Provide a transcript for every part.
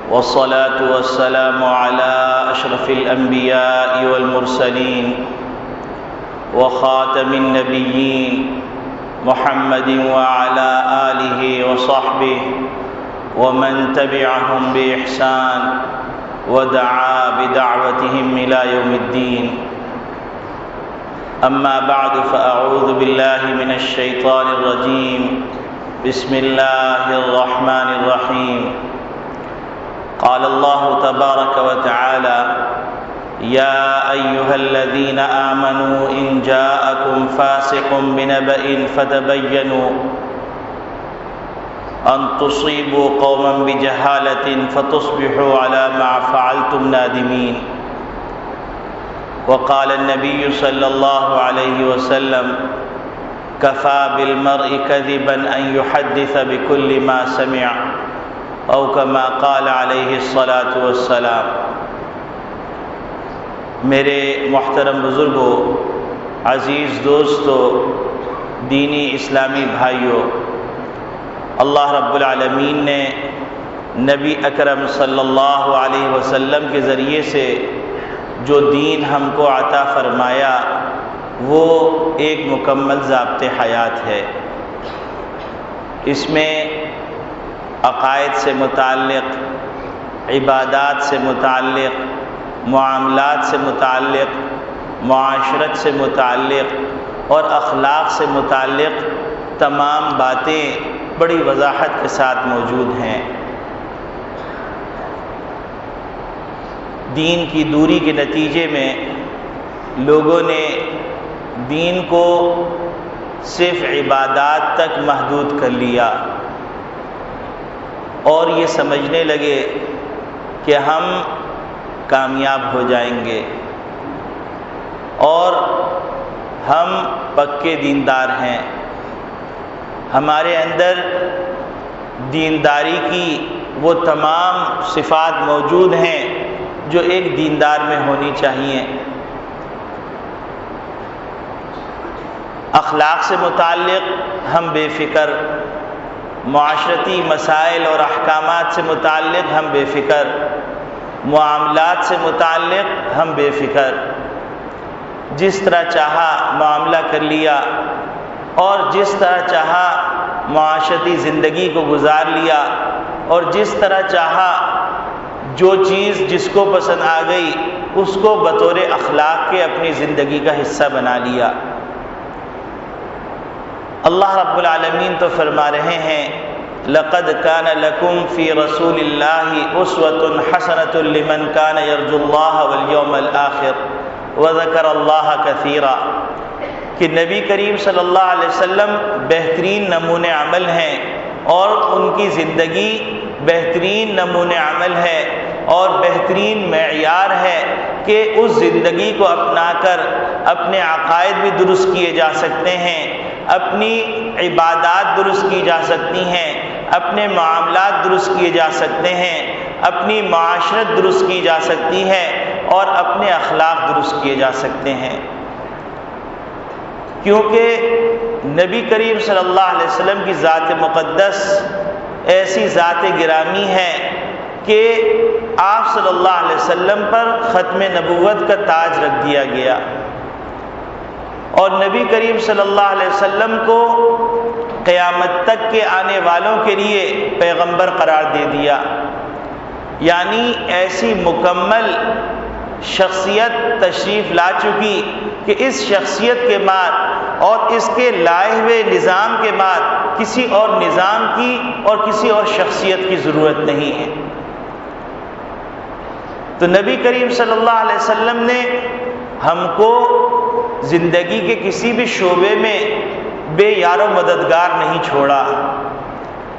والصلاة والسلام على أشرف الأنبياء والمرسلين وخاتم النبيين محمد وعلى آله وصحبه ومن تبعهم بإحسان ودعا بدعوتهم إلى يوم الدين. أما بعد فأعوذ بالله من الشيطان الرجيم. بسم الله الرحمن الرحيم. قال الله تبارك وتعالى: يا أيها الذين آمنوا إن جاءكم فاسق بنبأ فتبينوا أن تصيبوا قوما بجهالة فتصبحوا على ما فعلتم نادمين. وقال النبي صلى الله عليه وسلم: كفى بالمرء كذبا أن يحدث بكل ما سمع او كما قال علیہ الصلاۃ والسلام. میرے محترم بزرگوں، عزیز دوستوں، دینی اسلامی بھائیوں، اللہ رب العالمین نے نبی اکرم صلی اللہ علیہ وسلم کے ذریعے سے جو دین ہم کو عطا فرمایا وہ ایک مکمل ضابط حیات ہے. اس میں عقائد سے متعلق، عبادات سے متعلق، معاملات سے متعلق، معاشرت سے متعلق اور اخلاق سے متعلق تمام باتیں بڑی وضاحت کے ساتھ موجود ہیں. دین کی دوری کے نتیجے میں لوگوں نے دین کو صرف عبادات تک محدود کر لیا اور یہ سمجھنے لگے کہ ہم کامیاب ہو جائیں گے اور ہم پکے دیندار ہیں. ہمارے اندر دینداری کی وہ تمام صفات موجود ہیں جو ایک دیندار میں ہونی چاہیے. اخلاق سے متعلق ہم بے فکر، معاشرتی مسائل اور احکامات سے متعلق ہم بے فکر، معاملات سے متعلق ہم بے فکر. جس طرح چاہا معاملہ کر لیا اور جس طرح چاہا معاشرتی زندگی کو گزار لیا اور جس طرح چاہا جو چیز جس کو پسند آ گئی اس کو بطور اخلاق کے اپنی زندگی کا حصہ بنا لیا. اللہ رب العالمین تو فرما رہے ہیں: لقد كان لكم في رسول الله اسوة حسنة لمن كان يرجو الله واليوم الآخر وذكر الله كثيرا. کہ نبی کریم صلی اللہ علیہ وسلم بہترین نمونِ عمل ہیں اور ان کی زندگی بہترین نمونِ عمل ہے اور بہترین معیار ہے کہ اس زندگی کو اپنا کر اپنے عقائد بھی درست کیے جا سکتے ہیں، اپنی عبادات درست کی جا سکتی ہیں، اپنے معاملات درست کیے جا سکتے ہیں، اپنی معاشرت درست کی جا سکتی ہے اور اپنے اخلاق درست کیے جا سکتے ہیں. کیونکہ نبی کریم صلی اللہ علیہ وسلم کی ذات مقدس ایسی ذات گرامی ہے کہ آپ صلی اللہ علیہ وسلم پر ختم نبوت کا تاج رکھ دیا گیا اور نبی کریم صلی اللہ علیہ وسلم کو قیامت تک کے آنے والوں کے لیے پیغمبر قرار دے دیا. یعنی ایسی مکمل شخصیت تشریف لا چکی کہ اس شخصیت کے بعد اور اس کے لائے ہوئے نظام کے بعد کسی اور نظام کی اور کسی اور شخصیت کی ضرورت نہیں ہے. تو نبی کریم صلی اللہ علیہ وسلم نے ہم کو زندگی کے کسی بھی شعبے میں بے یار و مددگار نہیں چھوڑا.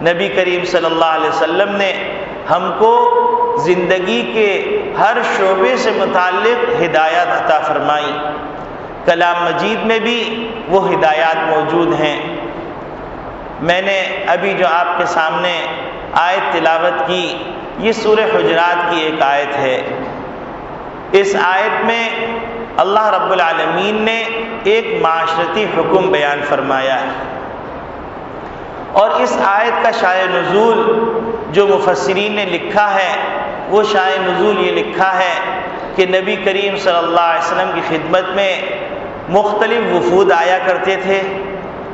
نبی کریم صلی اللہ علیہ وسلم نے ہم کو زندگی کے ہر شعبے سے متعلق ہدایات عطا فرمائی. کلام مجید میں بھی وہ ہدایات موجود ہیں. میں نے ابھی جو آپ کے سامنے آیت تلاوت کی، یہ سورہ حجرات کی ایک آیت ہے. اس آیت میں اللہ رب العالمین نے ایک معاشرتی حکم بیان فرمایا ہے اور اس آیت کا شائع نزول جو مفسرین نے لکھا ہے وہ شائع نزول یہ لکھا ہے کہ نبی کریم صلی اللہ علیہ وسلم کی خدمت میں مختلف وفود آیا کرتے تھے،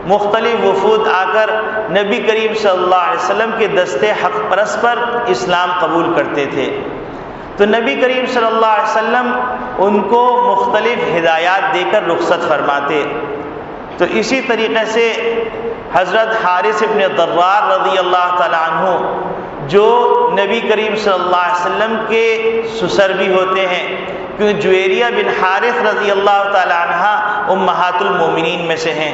مختلف وفود آ کر نبی کریم صلی اللہ علیہ وسلم کے دستے حق پرست پر اسلام قبول کرتے تھے، تو نبی کریم صلی اللہ علیہ وسلم ان کو مختلف ہدایات دے کر رخصت فرماتے۔ تو اسی طریقے سے حضرت حارث ابن ضرار رضی اللہ تعالیٰ عنہ جو نبی کریم صلی اللہ علیہ وسلم کے سسر بھی ہوتے ہیں، کیونکہ جویریہ بن حارث رضی اللہ تعالیٰ عنہ امہات المومنین میں سے ہیں۔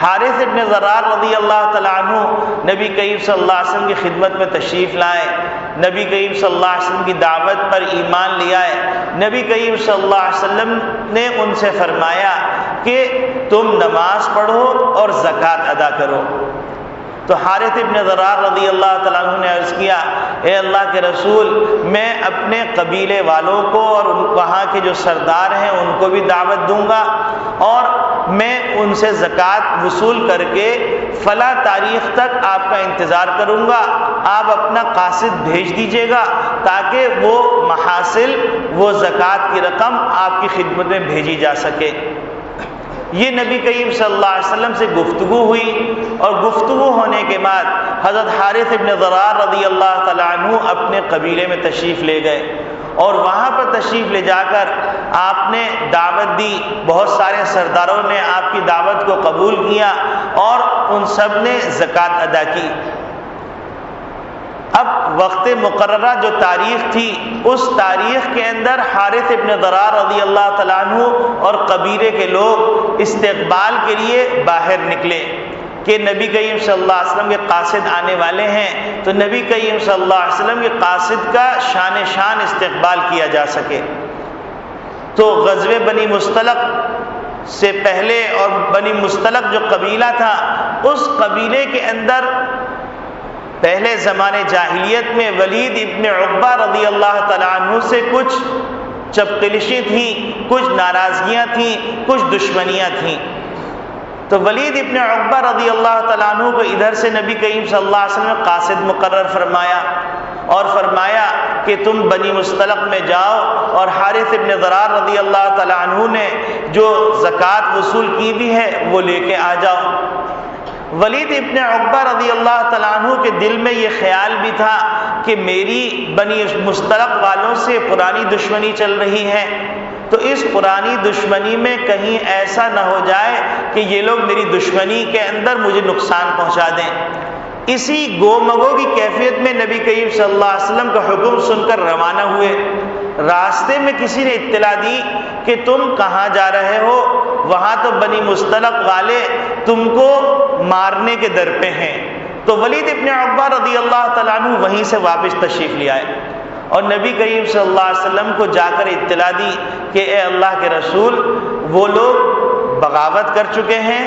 حارث ابن ضرار رضی اللہ تعالیٰ عنہ نبی کریم صلی اللہ علیہ وسلم کی خدمت میں تشریف لائے، نبی کریم صلی اللہ علیہ وسلم کی دعوت پر ایمان لے آئے۔ نبی کریم صلی اللہ علیہ وسلم نے ان سے فرمایا کہ تم نماز پڑھو اور زکوٰۃ ادا کرو۔ تو حارث ابن ضرار رضی اللہ تعالیٰ عنہ نے عرض کیا، اے اللہ کے رسول، میں اپنے قبیلے والوں کو اور وہاں کے جو سردار ہیں ان کو بھی دعوت دوں گا، اور میں ان سے زکوٰۃ وصول کر کے فلاں تاریخ تک آپ کا انتظار کروں گا، آپ اپنا قاصد بھیج دیجیے گا تاکہ وہ محاصل، وہ زکوٰۃ کی رقم آپ کی خدمت میں بھیجی جا سکے۔ یہ نبی کریم صلی اللہ علیہ وسلم سے گفتگو ہوئی، اور گفتگو ہونے کے بعد حضرت حارث ابن ضرار رضی اللہ تعالیٰ عنہ اپنے قبیلے میں تشریف لے گئے، اور وہاں پر تشریف لے جا کر آپ نے دعوت دی، بہت سارے سرداروں نے آپ کی دعوت کو قبول کیا اور ان سب نے زکوٰۃ ادا کی۔ اب وقت مقررہ جو تاریخ تھی، اس تاریخ کے اندر حارث ابن ضرار رضی اللہ تعالیٰ عنہ اور قبیلے کے لوگ استقبال کے لیے باہر نکلے کہ نبی کریم صلی اللہ علیہ وسلم کے قاصد آنے والے ہیں، تو نبی کریم صلی اللہ علیہ وسلم کے قاصد کا شان استقبال کیا جا سکے۔ تو غزوہ بنی مصطلق سے پہلے، اور بنی مصطلق جو قبیلہ تھا، اس قبیلے کے اندر پہلے زمانے جاہلیت میں ولید ابن عقبہ رضی اللہ تعالیٰ عنہ سے کچھ چپقلشیں تھیں، کچھ ناراضگیاں تھیں، کچھ دشمنیاں تھیں۔ تو ولید ابن عقبہ رضی اللہ تعالیٰ عنہ کو ادھر سے نبی کریم صلی اللہ علیہ وسلم نے قاصد مقرر فرمایا، اور فرمایا کہ تم بنی مصطلق میں جاؤ اور حارث ابن ضرار رضی اللہ تعالیٰ عنہ نے جو زکوٰۃ وصول کی بھی ہے وہ لے کے آ جاؤ۔ ولید ابن عقبہ رضی اللہ تعالیٰ عنہ کے دل میں یہ خیال بھی تھا کہ میری بنی مصطلق والوں سے پرانی دشمنی چل رہی ہے، تو اس پرانی دشمنی میں کہیں ایسا نہ ہو جائے کہ یہ لوگ میری دشمنی کے اندر مجھے نقصان پہنچا دیں۔ اسی گو مگو کی کیفیت میں نبی کریم صلی اللہ علیہ وسلم کا حکم سن کر روانہ ہوئے۔ راستے میں کسی نے اطلاع دی کہ تم کہاں جا رہے ہو، وہاں تو بنی مصطلق والے تم کو مارنے کے در پہ ہیں۔ تو ولید ابن عقبہ رضی اللہ تعالیٰ عنہ وہیں سے واپس تشریف لے آئے، اور نبی کریم صلی اللہ علیہ وسلم کو جا کر اطلاع دی کہ اے اللہ کے رسول، وہ لوگ بغاوت کر چکے ہیں،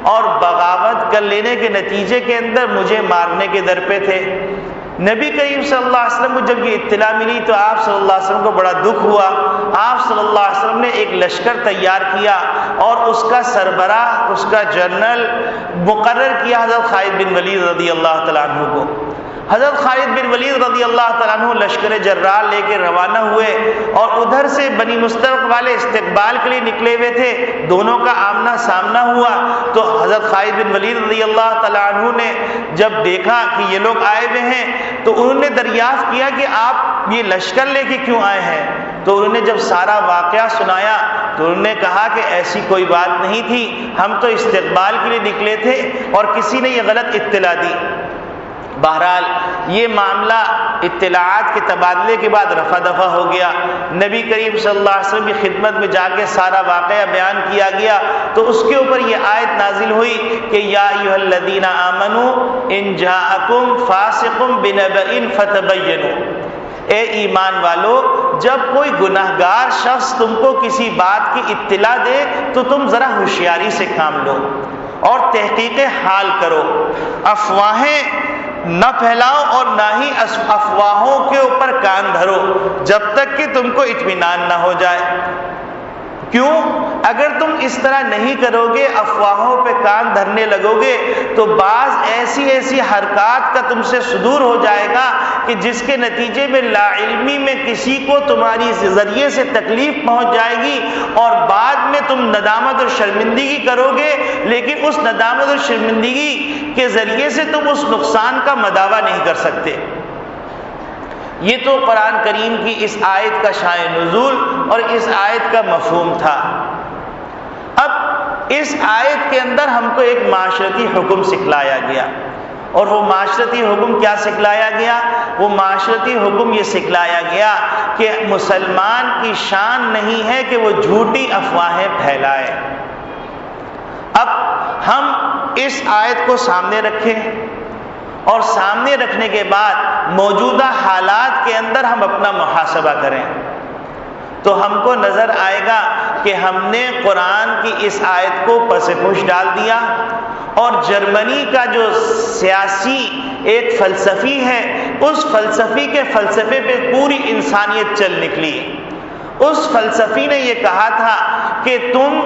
اور بغاوت کر لینے کے نتیجے کے اندر مجھے مارنے کے در پہ تھے۔ نبی کریم صلی اللہ علیہ وسلم کو جب یہ اطلاع ملی تو آپ صلی اللہ علیہ وسلم کو بڑا دکھ ہوا۔ آپ صلی اللہ علیہ وسلم نے ایک لشکر تیار کیا اور اس کا سربراہ، اس کا جنرل مقرر کیا حضرت خالد بن ولید رضی اللہ تعالیٰ عنہ کو۔ حضرت خالد بن ولید رضی اللہ تعالیٰ عنہ لشکر جرار لے کے روانہ ہوئے، اور ادھر سے بنی مصطلق والے استقبال کے لیے نکلے ہوئے تھے، دونوں کا آمنا سامنا ہوا۔ تو حضرت خالد بن ولید رضی اللہ تعالیٰ عنہ نے جب دیکھا کہ یہ لوگ آئے ہوئے ہیں تو انہوں نے دریافت کیا کہ آپ یہ لشکر لے کے کیوں آئے ہیں؟ تو انہوں نے جب سارا واقعہ سنایا تو انہوں نے کہا کہ ایسی کوئی بات نہیں تھی، ہم تو استقبال کے لیے نکلے تھے اور کسی نے یہ غلط اطلاع دی۔ بہرحال یہ معاملہ اطلاعات کے تبادلے کے بعد رفع دفع ہو گیا۔ نبی کریم صلی اللہ علیہ وسلم کی خدمت میں جا کے سارا واقعہ بیان کیا گیا، تو اس کے اوپر یہ آیت نازل ہوئی کہ یا ایھا الذین آمنوا ان جاءکم فاسق بنبأ فتبینوا، اے ایمان والو، جب کوئی گناہگار شخص تم کو کسی بات کی اطلاع دے تو تم ذرا ہوشیاری سے کام لو اور تحقیق حال کرو، افواہیں نہ پھیلاؤ اور نہ ہی افواہوں کے اوپر کان دھرو جب تک کہ تم کو اطمینان نہ ہو جائے۔ کیوں؟ اگر تم اس طرح نہیں کرو گے، افواہوں پہ کان دھرنے لگو گے، تو بعض ایسی حرکات کا تم سے صدور ہو جائے گا کہ جس کے نتیجے میں لا علمی میں کسی کو تمہاری ذریعے سے تکلیف پہنچ جائے گی، اور بعد میں تم ندامت اور شرمندگی کرو گے، لیکن اس ندامت اور شرمندگی کے ذریعے سے تم اس نقصان کا مداوع نہیں کر سکتے۔ یہ تو قرآن کریم کی اس آیت کا شأن نزول اور اس آیت کا مفہوم تھا۔ اب اس آیت کے اندر ہم کو ایک معاشرتی حکم سکھلایا گیا، اور وہ معاشرتی حکم کیا سکھلایا گیا؟ وہ معاشرتی حکم یہ سکھلایا گیا کہ مسلمان کی شان نہیں ہے کہ وہ جھوٹی افواہیں پھیلائے۔ اب ہم اس آیت کو سامنے رکھیں، اور سامنے رکھنے کے بعد موجودہ حالات کے اندر ہم اپنا محاسبہ کریں، تو ہم کو نظر آئے گا کہ ہم نے قرآن کی اس آیت کو پس پش ڈال دیا، اور جرمنی کا جو سیاسی ایک فلسفی ہے، اس فلسفی کے فلسفے پہ پوری انسانیت چل نکلی۔ اس فلسفی نے یہ کہا تھا کہ تم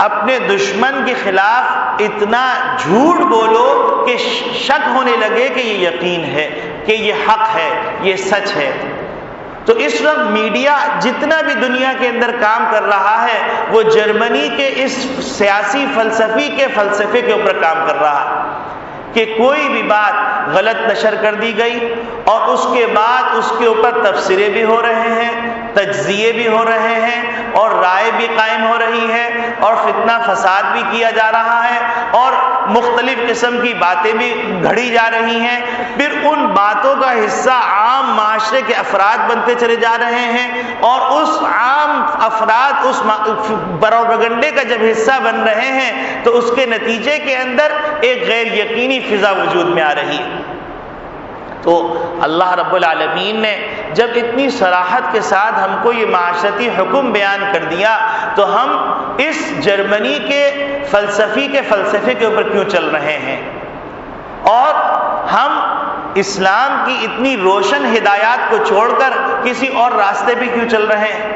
اپنے دشمن کے خلاف اتنا جھوٹ بولو کہ شک ہونے لگے کہ یہ یقین ہے، کہ یہ حق ہے، یہ سچ ہے۔ تو اس وقت میڈیا جتنا بھی دنیا کے اندر کام کر رہا ہے، وہ جرمنی کے اس سیاسی فلسفی کے فلسفے کے اوپر کام کر رہا ہے کہ کوئی بھی بات غلط نشر کر دی گئی، اور اس کے بعد اس کے اوپر تبصرے بھی ہو رہے ہیں، تجزیے بھی ہو رہے ہیں، اور رائے بھی قائم ہو رہی ہے، اور فتنہ فساد بھی کیا جا رہا ہے، اور مختلف قسم کی باتیں بھی گھڑی جا رہی ہیں۔ پھر ان باتوں کا حصہ عام معاشرے کے افراد بنتے چلے جا رہے ہیں، اور اس عام افراد اس پروپیگنڈے کا جب حصہ بن رہے ہیں، تو اس کے نتیجے کے اندر ایک غیر یقینی فضا وجود میں آ رہی ہے۔ تو اللہ رب العالمین نے جب اتنی صراحت کے ساتھ ہم کو یہ معاشرتی حکم بیان کر دیا، تو ہم اس جرمنی کے فلسفے کے اوپر کیوں چل رہے ہیں، اور ہم اسلام کی اتنی روشن ہدایات کو چھوڑ کر کسی اور راستے پہ کیوں چل رہے ہیں؟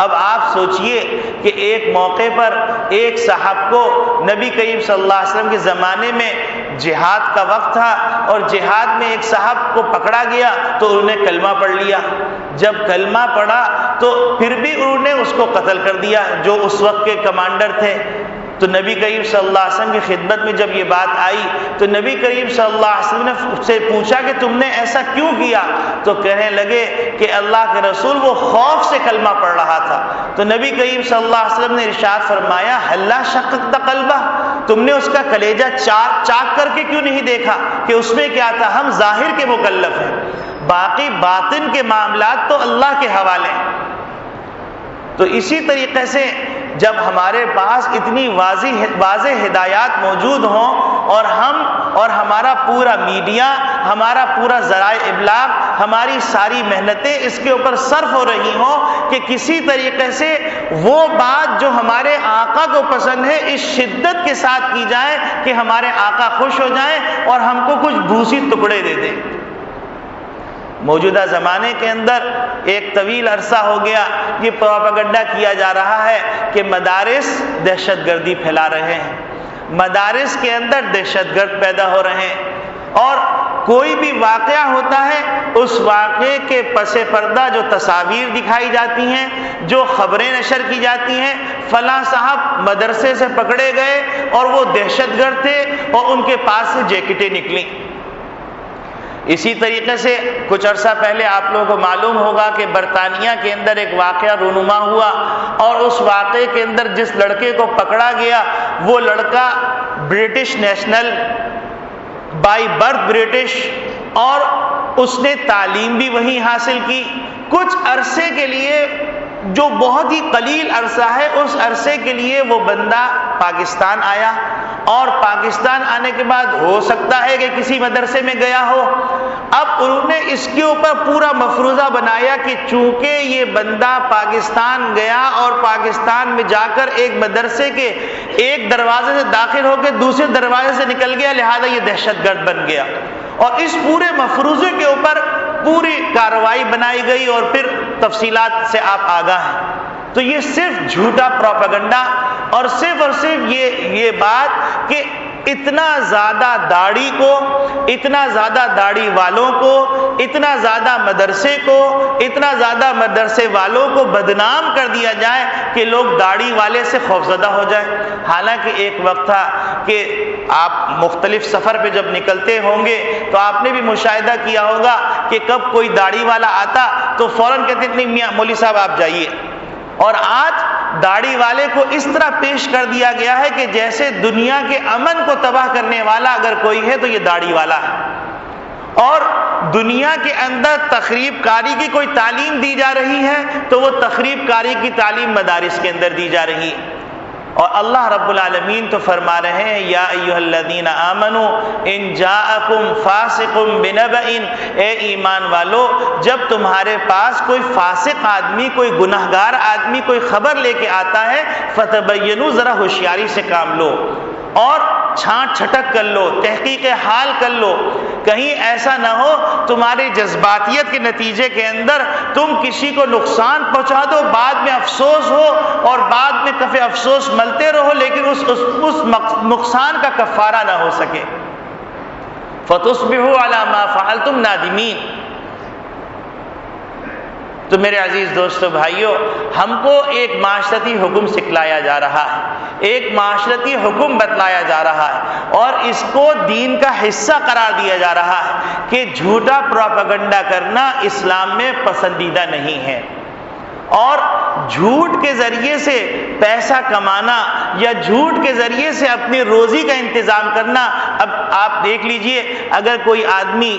اب آپ سوچئے کہ ایک موقع پر ایک صاحب کو نبی کریم صلی اللہ علیہ وسلم کے زمانے میں جہاد کا وقت تھا، اور جہاد میں ایک صاحب کو پکڑا گیا تو انہوں نے کلمہ پڑھ لیا۔ جب کلمہ پڑھا تو پھر بھی انہوں نے اس کو قتل کر دیا، جو اس وقت کے کمانڈر تھے۔ تو نبی کریم صلی اللہ علیہ وسلم کی خدمت میں جب یہ بات آئی تو نبی کریم صلی اللہ علیہ وسلم نے سے پوچھا کہ تم نے ایسا کیوں کیا؟ تو کہنے لگے کہ اللہ کے رسول وہ خوف سے کلمہ پڑھ رہا تھا۔ تو نبی کریم صلی اللہ علیہ وسلم نے ارشاد فرمایا ہلا شققت قلبہ، تم نے اس کا کلیجہ چاک کر کے کیوں نہیں دیکھا کہ اس میں کیا تھا؟ ہم ظاہر کے مکلف ہیں، باقی باطن کے معاملات تو اللہ کے حوالے ہیں۔ تو اسی طریقے سے جب ہمارے پاس اتنی واضح ہدایات موجود ہوں، اور ہمارا پورا میڈیا، ہمارا پورا ذرائع ابلاغ، ہماری ساری محنتیں اس کے اوپر صرف ہو رہی ہوں کہ کسی طریقے سے وہ بات جو ہمارے آقا کو پسند ہے اس شدت کے ساتھ کی جائے کہ ہمارے آقا خوش ہو جائیں اور ہم کو کچھ بھوسی ٹکڑے دے دیں۔ موجودہ زمانے کے اندر ایک طویل عرصہ ہو گیا یہ پروپیگنڈا کیا جا رہا ہے کہ مدارس دہشت گردی پھیلا رہے ہیں، مدارس کے اندر دہشت گرد پیدا ہو رہے ہیں، اور کوئی بھی واقعہ ہوتا ہے اس واقعے کے پس پردہ جو تصاویر دکھائی جاتی ہیں، جو خبریں نشر کی جاتی ہیں، فلاں صاحب مدرسے سے پکڑے گئے اور وہ دہشت گرد تھے اور ان کے پاس سے جیکٹیں نکلیں۔ اسی طریقے سے کچھ عرصہ پہلے آپ لوگوں کو معلوم ہوگا کہ برطانیہ کے اندر ایک واقعہ رونما ہوا، اور اس واقعے کے اندر جس لڑکے کو پکڑا گیا وہ لڑکا British national, by birth British, اور اس نے تعلیم بھی وہیں حاصل کی۔ کچھ عرصے کے لیے، جو بہت ہی قلیل عرصہ ہے، اس عرصے کے لیے وہ بندہ پاکستان آیا، اور پاکستان آنے کے بعد ہو سکتا ہے کہ کسی مدرسے میں گیا ہو۔ اب انہوں نے اس کے اوپر پورا مفروضہ بنایا کہ چونکہ یہ بندہ پاکستان گیا اور پاکستان میں جا کر ایک مدرسے کے ایک دروازے سے داخل ہو کے دوسرے دروازے سے نکل گیا، لہذا یہ دہشت گرد بن گیا، اور اس پورے مفروضے کے اوپر پوری کارروائی بنائی گئی، اور پھر تفصیلات سے آپ آگاہ ہیں۔ تو یہ صرف جھوٹا پروپیگنڈا اور صرف یہ بات کہ اتنا زیادہ داڑھی کو، اتنا زیادہ داڑھی والوں کو، اتنا زیادہ مدرسے کو، اتنا زیادہ مدرسے والوں کو بدنام کر دیا جائے کہ لوگ داڑھی والے سے خوفزدہ ہو جائیں۔ حالانکہ ایک وقت تھا کہ آپ مختلف سفر پہ جب نکلتے ہوں گے تو آپ نے بھی مشاہدہ کیا ہوگا کہ کب کوئی داڑھی والا آتا تو فوراً کہتے نہیں میاں مولوی صاحب آپ جائیے، اور آج داڑھی والے کو اس طرح پیش کر دیا گیا ہے کہ جیسے دنیا کے امن کو تباہ کرنے والا اگر کوئی ہے تو یہ داڑھی والا ہے، اور دنیا کے اندر تخریب کاری کی کوئی تعلیم دی جا رہی ہے تو وہ تخریب کاری کی تعلیم مدارس کے اندر دی جا رہی ہے۔ اور اللہ رب العالمین تو فرما رہے ہیں یا ایھا الذین آمنوا ان جاءکم فاسق بنبأ، اے ایمان والو جب تمہارے پاس کوئی فاسق آدمی، کوئی گنہگار آدمی کوئی خبر لے کے آتا ہے فتبینوا، ذرا ہوشیاری سے کام لو اور چھانٹ چھٹک کر لو، تحقیق حال کر لو، کہیں ایسا نہ ہو تمہارے جذباتیت کے نتیجے کے اندر تم کسی کو نقصان پہنچا دو، بعد میں افسوس ہو اور بعد میں کفِ افسوس ملتے رہو لیکن اس نقصان کا کفارہ نہ ہو سکے۔ فتصبحوا علی ما فعلتم نادمین۔ تو میرے عزیز دوستو بھائیو، ہم کو ایک معاشرتی حکم سکھلایا جا رہا ہے، ایک معاشرتی حکم بتلایا جا رہا ہے اور اس کو دین کا حصہ قرار دیا جا رہا ہے کہ جھوٹا پروپیگنڈا کرنا اسلام میں پسندیدہ نہیں ہے، اور جھوٹ کے ذریعے سے پیسہ کمانا یا جھوٹ کے ذریعے سے اپنی روزی کا انتظام کرنا۔ اب آپ دیکھ لیجئے، اگر کوئی آدمی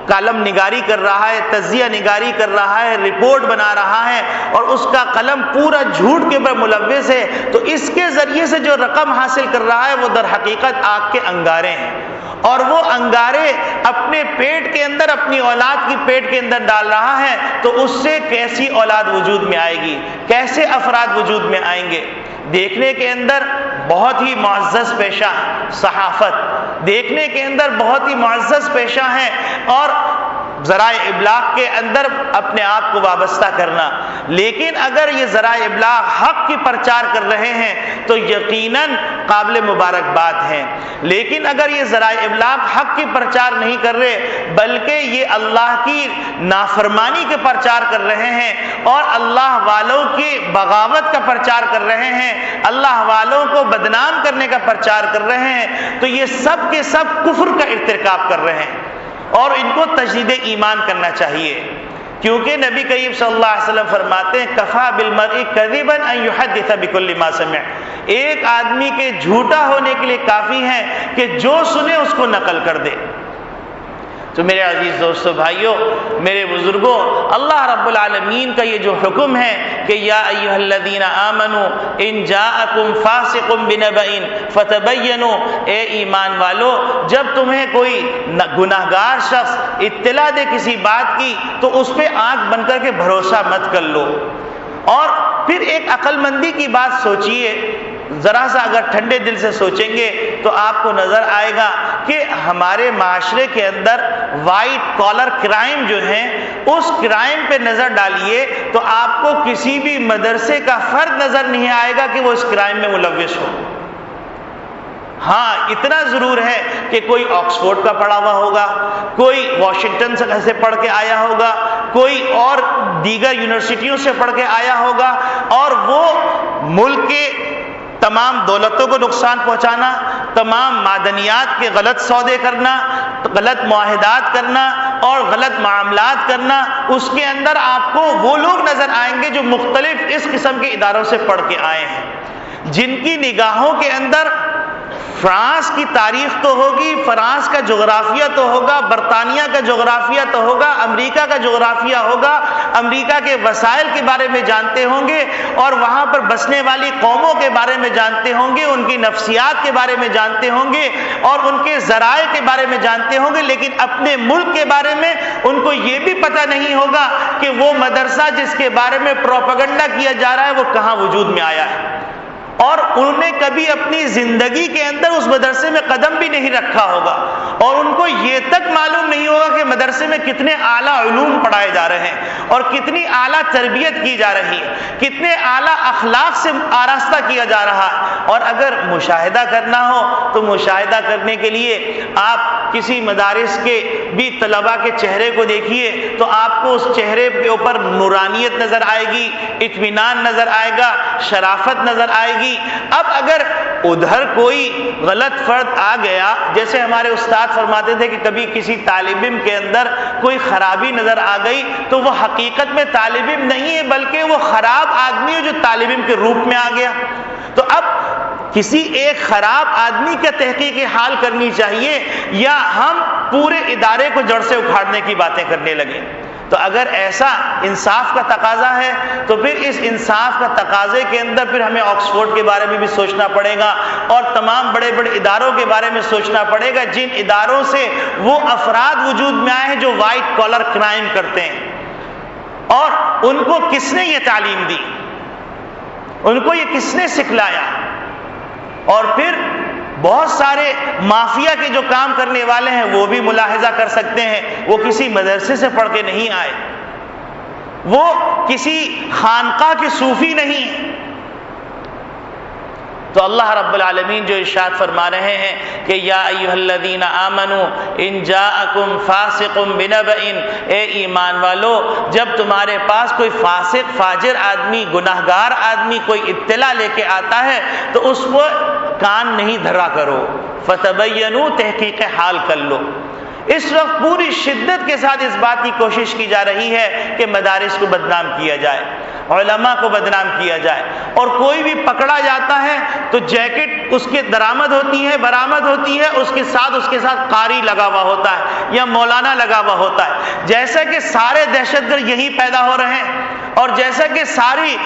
کالم نگاری کر رہا ہے، تجزیہ نگاری کر رہا ہے، رپورٹ بنا رہا ہے اور اس کا قلم پورا جھوٹ کے اوپر ملوث ہے تو اس کے ذریعے سے جو رقم حاصل کر رہا ہے وہ در حقیقت آگ کے انگارے ہیں، اور وہ انگارے اپنے پیٹ کے اندر، اپنی اولاد کی پیٹ کے اندر ڈال رہا ہے تو اس سے کیسی اولاد وجود میں آئے گی، کیسے افراد وجود میں آئیں گے۔ دیکھنے کے اندر بہت ہی معزز پیشہ صحافت، دیکھنے کے اندر بہت ہی معزز پیشہ ہے، اور ذرائع ابلاغ کے اندر اپنے آپ کو وابستہ کرنا، لیکن اگر یہ ذرائع ابلاغ حق کی پرچار کر رہے ہیں تو یقیناً قابل مبارکباد ہیں، لیکن اگر یہ ذرائع ابلاغ حق کی پرچار نہیں کر رہے بلکہ یہ اللہ کی نافرمانی کے پرچار کر رہے ہیں اور اللہ والوں کی بغاوت کا پرچار کر رہے ہیں، اللہ والوں کو بدنام کرنے کا پرچار کر رہے ہیں، تو یہ سب کے سب کفر کا ارتکاب کر رہے ہیں اور ان کو تجدید ایمان کرنا چاہیے، کیونکہ نبی کریم صلی اللہ علیہ وسلم فرماتے ہیں کفا بالمرء کذبا ان یحدث بکل ما سمع، ایک آدمی کے جھوٹا ہونے کے لیے کافی ہے کہ جو سنے اس کو نقل کر دے۔ تو میرے عزیز دوستو بھائیو، میرے بزرگوں، اللہ رب العالمین کا یہ جو حکم ہے کہ یا ایھا الذین آمنوا ان جاءکم فاسق بنبأ فتبینوا، اے ایمان والو جب تمہیں کوئی گناہگار شخص اطلاع دے کسی بات کی تو اس پہ آنکھ بن کر کے بھروسہ مت کر لو۔ اور پھر ایک عقل مندی کی بات سوچئے، ذرا سا اگر ٹھنڈے دل سے سوچیں گے تو آپ کو نظر آئے گا کہ ہمارے معاشرے کے اندر وائٹ کالر کرائم جو ہیں، اس کرائم پہ نظر ڈالیے تو آپ کو کسی بھی مدرسے کا فرد نظر نہیں آئے گا کہ وہ اس کرائم میں ملوث ہو۔ ہاں اتنا ضرور ہے کہ کوئی آکسفورڈ کا پڑھا ہوا ہوگا، کوئی واشنگٹن سے پڑھ کے آیا ہوگا، کوئی اور دیگر یونیورسٹیوں سے پڑھ کے آیا ہوگا، اور وہ ملک کے تمام دولتوں کو نقصان پہنچانا، تمام معدنیات کے غلط سودے کرنا، غلط معاہدات کرنا اور غلط معاملات کرنا، اس کے اندر آپ کو وہ لوگ نظر آئیں گے جو مختلف اس قسم کے اداروں سے پڑھ کے آئے ہیں، جن کی نگاہوں کے اندر فرانس کی تاریخ تو ہوگی، فرانس کا جغرافیہ تو ہوگا، برطانیہ کا جغرافیہ تو ہوگا، امریکہ کا جغرافیہ ہوگا، امریکہ کے وسائل کے بارے میں جانتے ہوں گے اور وہاں پر بسنے والی قوموں کے بارے میں جانتے ہوں گے، ان کی نفسیات کے بارے میں جانتے ہوں گے اور ان کے ذرائع کے بارے میں جانتے ہوں گے، لیکن اپنے ملک کے بارے میں ان کو یہ بھی پتہ نہیں ہوگا کہ وہ مدرسہ جس کے بارے میں پروپیگنڈا کیا جا رہا ہے وہ کہاں وجود میں آیا ہے، اور انہوں نے کبھی اپنی زندگی کے اندر اس مدرسے میں قدم بھی نہیں رکھا ہوگا، اور ان کو یہ تک معلوم نہیں ہوگا کہ مدرسے میں کتنے اعلیٰ علوم پڑھائے جا رہے ہیں اور کتنی اعلیٰ تربیت کی جا رہی ہے، کتنے اعلیٰ اخلاق سے آراستہ کیا جا رہا ہے۔ اور اگر مشاہدہ کرنا ہو تو مشاہدہ کرنے کے لیے آپ کسی مدارس کے بھی طلباء کے چہرے کو دیکھیے تو آپ کو اس چہرے کے اوپر نورانیت نظر آئے گی، اطمینان نظر آئے گا، شرافت نظر آئے گی۔ اب اگر ادھر کوئی غلط فرد آ گیا، جیسے ہمارے استاد فرماتے تھے کہ کبھی کسی طالب علم کے اندر کوئی خرابی نظر آ گئی تو وہ حقیقت میں طالب علم نہیں ہے بلکہ وہ خراب آدمی ہے جو طالب علم کے روپ میں آ گیا۔ تو اب کسی ایک خراب آدمی کا تحقیق حال کرنی چاہیے یا ہم پورے ادارے کو جڑ سے اکھاڑنے کی باتیں کرنے لگے؟ تو اگر ایسا انصاف کا تقاضا ہے تو پھر اس انصاف کا تقاضے کے اندر پھر ہمیں آکسفورڈ کے بارے میں بھی سوچنا پڑے گا اور تمام بڑے بڑے اداروں کے بارے میں سوچنا پڑے گا جن اداروں سے وہ افراد وجود میں آئے ہیں جو وائٹ کالر کرائم کرتے ہیں، اور ان کو کس نے یہ تعلیم دی، ان کو یہ کس نے سکھلایا۔ اور پھر بہت سارے مافیا کے جو کام کرنے والے ہیں وہ بھی ملاحظہ کر سکتے ہیں، وہ کسی مدرسے سے پڑھ کے نہیں آئے، وہ کسی خانقاہ کے صوفی نہیں۔ تو اللہ رب العالمین جو ارشاد فرما رہے ہیں کہ یا ایھا الذین آمنوا ان جاءکم فاسق بنبأ، اے ایمان والو جب تمہارے پاس کوئی فاسق فاجر آدمی گناہگار آدمی کوئی اطلاع لے کے آتا ہے تو اس کو کان نہیں دھرا کرو، فتبینوا تحقیق حال کر لو۔ اس وقت پوری شدت کے ساتھ اس بات کی کوشش کی جا رہی ہے کہ مدارس کو بدنام کیا جائے، علماء کو بدنام کیا جائے، اور کوئی بھی پکڑا جاتا ہے تو جیکٹ اس کے درآمد ہوتی ہے، برآمد ہوتی ہے، اس کے ساتھ قاری لگا ہوا ہوتا ہے یا مولانا لگا ہوا ہوتا ہے، جیسا کہ سارے دہشت گرد یہی پیدا ہو رہے ہیں، اور جیسا کہ ساری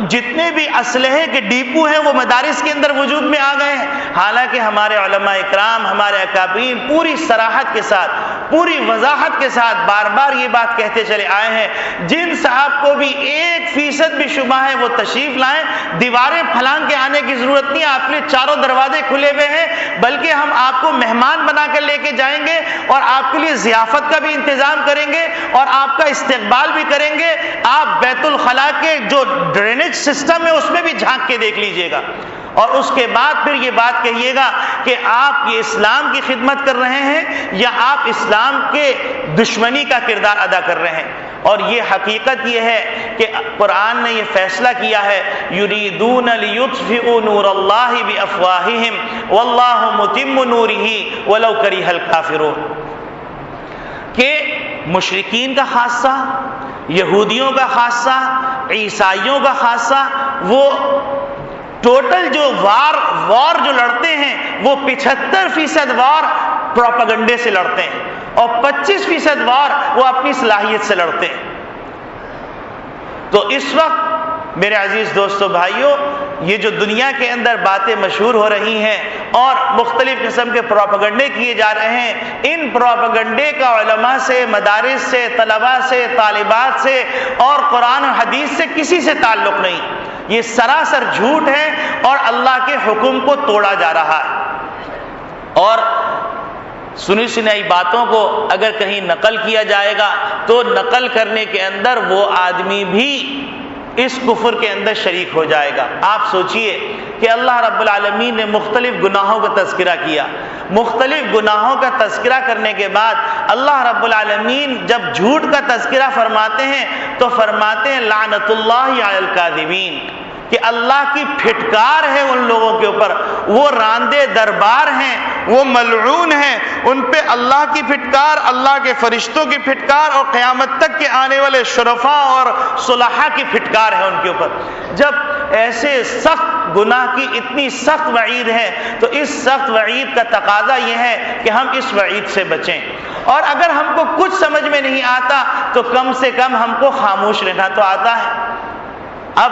جتنے بھی اسلحے کے ڈیپو ہیں وہ مدارس کے اندر وجود میں آ گئے ہیں۔ حالانکہ ہمارے علماء اکرام، ہمارے اکابرین پوری صراحت کے ساتھ، پوری وضاحت کے ساتھ بار بار یہ بات کہتے چلے آئے ہیں، جن صاحب کو بھی 1% بھی شبہ ہے وہ تشریف لائیں، دیواریں پھلانگ کے آنے کی ضرورت نہیں، آپ کے چاروں دروازے کھلے ہوئے ہیں، بلکہ ہم آپ کو مہمان بنا کر لے کے جائیں گے اور آپ کے لیے ضیافت کا بھی انتظام کریں گے اور آپ کا استقبال بھی کریں گے۔ آپ بیت الخلاء کے جو ڈرینیج سسٹم ہے اس میں بھی جھانک کے دیکھ لیجئے گا، اور اس کے بعد پھر یہ بات کہیے گا کہ آپ یہ اسلام کی خدمت کر رہے ہیں یا آپ اسلام کے دشمنی کا کردار ادا کر رہے ہیں۔ اور یہ حقیقت یہ ہے کہ قرآن نے یہ فیصلہ کیا ہے، یریدون لیطفئوا نور اللہ بافواہہم واللہ متم نورہ ولو کرہ الکافرون، کہ مشرکین کا خاصہ، یہودیوں کا خاصہ، عیسائیوں کا خاصہ، وہ ٹوٹل جو وار جو لڑتے ہیں وہ 75% وار پروپیگنڈے سے لڑتے ہیں اور 25% وار وہ اپنی صلاحیت سے لڑتے ہیں۔ تو اس وقت میرے عزیز دوستو بھائیوں، یہ جو دنیا کے اندر باتیں مشہور ہو رہی ہیں اور مختلف قسم کے پروپیگنڈے کیے جا رہے ہیں، ان پروپیگنڈے کا علماء سے، مدارس سے، طلباء سے، طالبات سے اور قرآن و حدیث سے کسی سے تعلق نہیں، یہ سراسر جھوٹ ہے اور اللہ کے حکم کو توڑا جا رہا ہے۔ اور سنی سنائی باتوں کو اگر کہیں نقل کیا جائے گا تو نقل کرنے کے اندر وہ آدمی بھی اس کفر کے اندر شریک ہو جائے گا۔ آپ سوچئے کہ اللہ رب العالمین نے مختلف گناہوں کا تذکرہ کیا، مختلف گناہوں کا تذکرہ کرنے کے بعد اللہ رب العالمین جب جھوٹ کا تذکرہ فرماتے ہیں تو فرماتے ہیں لعنت اللہ علی الکاذبین، کہ اللہ کی پھٹکار ہے ان لوگوں کے اوپر، وہ راندے دربار ہیں، وہ ملعون ہیں، ان پہ اللہ کی پھٹکار، اللہ کے فرشتوں کی پھٹکار اور قیامت تک کے آنے والے شرفاء اور صلحاء کی پھٹکار ہے ان کے اوپر۔ جب ایسے سخت گناہ کی اتنی سخت وعید ہے تو اس سخت وعید کا تقاضا یہ ہے کہ ہم اس وعید سے بچیں، اور اگر ہم کو کچھ سمجھ میں نہیں آتا تو کم سے کم ہم کو خاموش رہنا تو آتا ہے۔ اب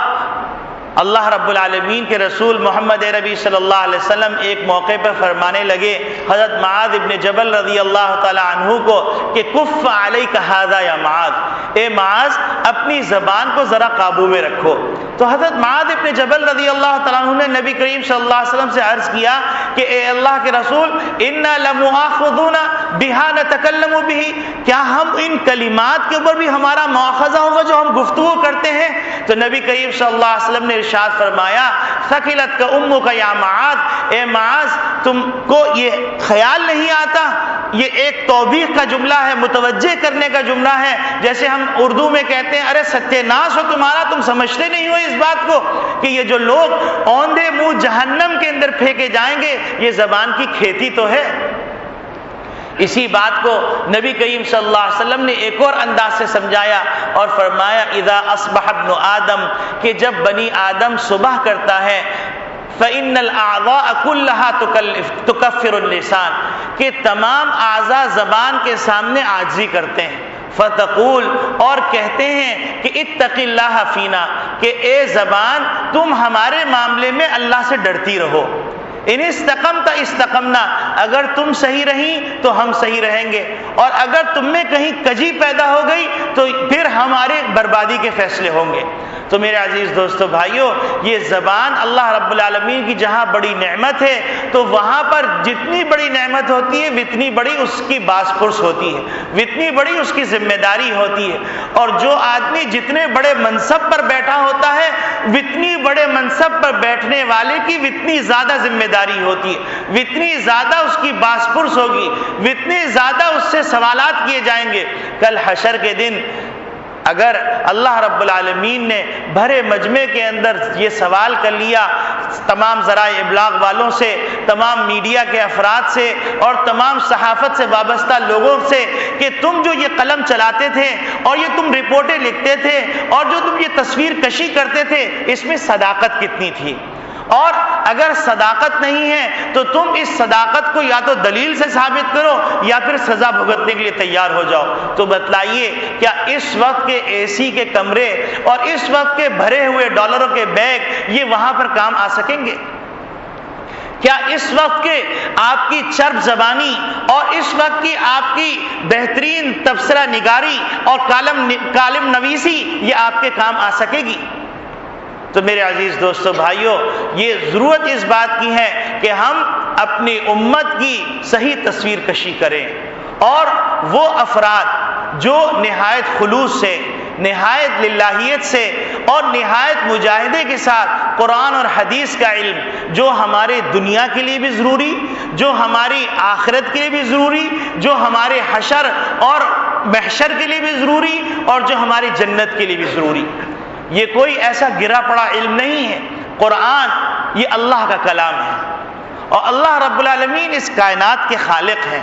اللہ رب العالمین کے رسول محمد عربی صلی اللہ علیہ وسلم ایک موقع پر فرمانے لگے حضرت معاذ ابن جبل رضی اللہ تعالی عنہ کو کہ کف علیک ھذا یا معاذ، اے معاذ اپنی زبان کو ذرا قابو میں رکھو، تو حضرت معاذ ابن جبل رضی اللہ تعالیٰ عنہ نے نبی کریم صلی اللہ علیہ وسلم سے عرض کیا کہ اے اللہ کے رسول انا لمؤاخذون بہا نتکلم بہ، کیا ہم ان کلمات کے اوپر بھی ہمارا مؤاخذہ ہوگا جو ہم گفتگو کرتے ہیں؟ تو نبی کریم صلی اللہ علیہ وسلم نے ارشاد فرمایا ثقلتک امک یا معاذ، اے معاذ تم کو یہ خیال نہیں آتا، یہ ایک توبیخ کا جملہ ہے، متوجہ کرنے کا جملہ ہے، جیسے ہم اردو میں کہتے ہیں ارے ستیہ ناش ہو تمہارا، تم سمجھتے نہیں ہو اس بات کو کہ یہ جو لوگ اوندھے منہ جہنم کے اندر پھینکے جائیں گے یہ زبان کی کھیتی تو ہے۔ اسی بات کو نبی کریم صلی اللہ علیہ وسلم نے ایک اور انداز سے سمجھایا اور فرمایا اذا اصبح ابن آدم، کہ جب بنی آدم صبح کرتا ہے فإن الأعضاء كلها تكفر اللسان، کہ تمام اعضاء زبان کے سامنے عاجزی کرتے ہیں، فتقول اور کہتے ہیں کہ اتق اللہ فینا، کہ اے زبان تم ہمارے معاملے میں اللہ سے ڈرتی رہو، ان استقمت استقمنا، اگر تم صحیح رہی تو ہم صحیح رہیں گے، اور اگر تم میں کہیں کجی پیدا ہو گئی تو پھر ہمارے بربادی کے فیصلے ہوں گے۔ تو میرے عزیز دوستو بھائیو، یہ زبان اللہ رب العالمین کی جہاں بڑی نعمت ہے تو وہاں پر جتنی بڑی نعمت ہوتی ہے اتنی بڑی اس کی باس پرس ہوتی ہے، اتنی بڑی اس کی ذمہ داری ہوتی ہے، اور جو آدمی جتنے بڑے منصب پر بیٹھا ہوتا ہے اتنی بڑے منصب پر بیٹھنے والے کی اتنی زیادہ ذمہ داری ہوتی ہے، اتنی زیادہ اس کی باس پرس ہوگی، اتنی زیادہ اس سے سوالات کیے جائیں گے۔ کل حشر کے دن اگر اللہ رب العالمین نے بھرے مجمع کے اندر یہ سوال کر لیا تمام ذرائع ابلاغ والوں سے، تمام میڈیا کے افراد سے اور تمام صحافت سے وابستہ لوگوں سے کہ تم جو یہ قلم چلاتے تھے اور یہ تم رپورٹیں لکھتے تھے اور جو تم یہ تصویر کشی کرتے تھے اس میں صداقت کتنی تھی، اور اگر صداقت نہیں ہے تو تم اس صداقت کو یا تو دلیل سے ثابت کرو یا پھر سزا بھگتنے کے لیے تیار ہو جاؤ۔ تو بتلائیے کیا اس وقت کے اے سی کے کمرے اور اس وقت کے بھرے ہوئے ڈالروں کے بیگ یہ وہاں پر کام آ سکیں گے؟ کیا اس وقت کے آپ کی چرب زبانی اور اس وقت کی آپ کی بہترین تبصرہ نگاری اور کالم نویسی یہ آپ کے کام آ سکے گی؟ تو میرے عزیز دوستو بھائیو، یہ ضرورت اس بات کی ہے کہ ہم اپنی امت کی صحیح تصویر کشی کریں، اور وہ افراد جو نہایت خلوص سے، نہایت للہیت سے اور نہایت مجاہدے کے ساتھ قرآن اور حدیث کا علم، جو ہمارے دنیا کے لیے بھی ضروری، جو ہماری آخرت کے لیے بھی ضروری، جو ہمارے حشر اور محشر کے لیے بھی ضروری اور جو ہماری جنت کے لیے بھی ضروری، یہ کوئی ایسا گرا پڑا علم نہیں ہے۔ قرآن یہ اللہ کا کلام ہے اور اللہ رب العالمین اس کائنات کے خالق ہیں،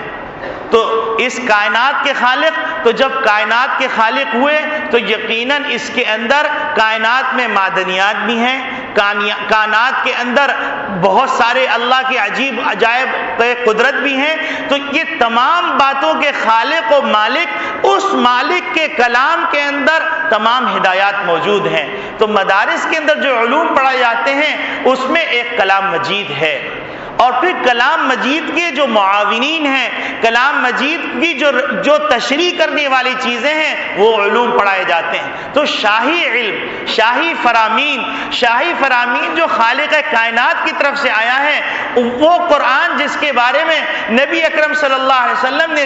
تو اس کائنات کے خالق، تو جب کائنات کے خالق ہوئے تو یقیناً اس کے اندر کائنات میں معدنیات بھی ہیں، کائنات کے اندر بہت سارے اللہ کے عجیب عجائب قدرت بھی ہیں، تو یہ تمام باتوں کے خالق و مالک، اس مالک کے کلام کے اندر تمام ہدایات موجود ہیں۔ تو مدارس کے اندر جو علوم پڑھائے جاتے ہیں اس میں ایک کلام مجید ہے، اور پھر کلام مجید کے جو معاونین ہیں، کلام مجید کی جو تشریح کرنے والی چیزیں ہیں وہ علوم پڑھائے جاتے ہیں۔ تو شاہی علم، شاہی فرامین جو خالق کائنات کی طرف سے آیا ہے، وہ قرآن جس کے بارے میں نبی اکرم صلی اللہ علیہ وسلم نے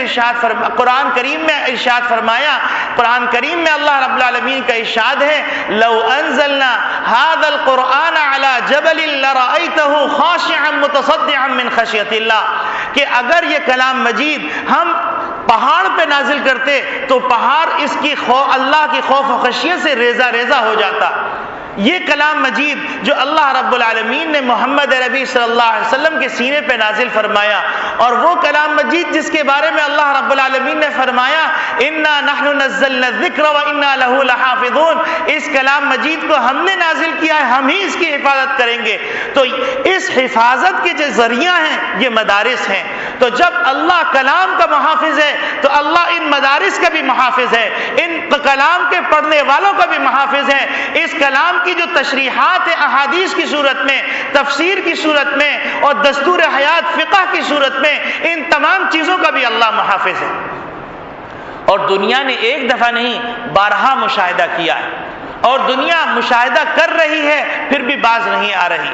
قرآن کریم میں ارشاد فرمایا، قرآن کریم میں اللہ رب العالمین کا ارشاد ہے لو انزلنا هذا القرآن على جبل لرأيته خاشعا متصدعا من خشیت اللہ، کہ اگر یہ کلام مجید ہم پہاڑ پہ نازل کرتے تو پہاڑ اس کی اللہ کی خوف و خشیت سے ریزہ ریزہ ہو جاتا۔ یہ کلام مجید جو اللہ رب العالمین نے محمد عربی صلی اللہ علیہ وسلم کے سینے پہ نازل فرمایا، اور وہ کلام مجید جس کے بارے میں اللہ رب العالمین نے فرمایا انا نحن نزلنا الذکر وانا له لحافظون، اس کلام مجید کو ہم نے نازل کیا ہے، ہم ہی اس کی حفاظت کریں گے۔ تو اس حفاظت کے جو ذریعہ ہیں یہ مدارس ہیں، تو جب اللہ کلام کا محافظ ہے تو اللہ ان مدارس کا بھی محافظ ہے، ان کلام کے پڑھنے والوں کا بھی محافظ ہے، اس کلام کی جو تشریحات ہیں احادیث کی صورت میں، تفسیر کی صورت میں اور دستور حیات فقہ کی صورت میں، ان تمام چیزوں کا بھی اللہ محافظ ہے۔ اور دنیا نے ایک دفعہ نہیں بارہا مشاہدہ کیا ہے، اور دنیا مشاہدہ کر رہی ہے پھر بھی باز نہیں آ رہی،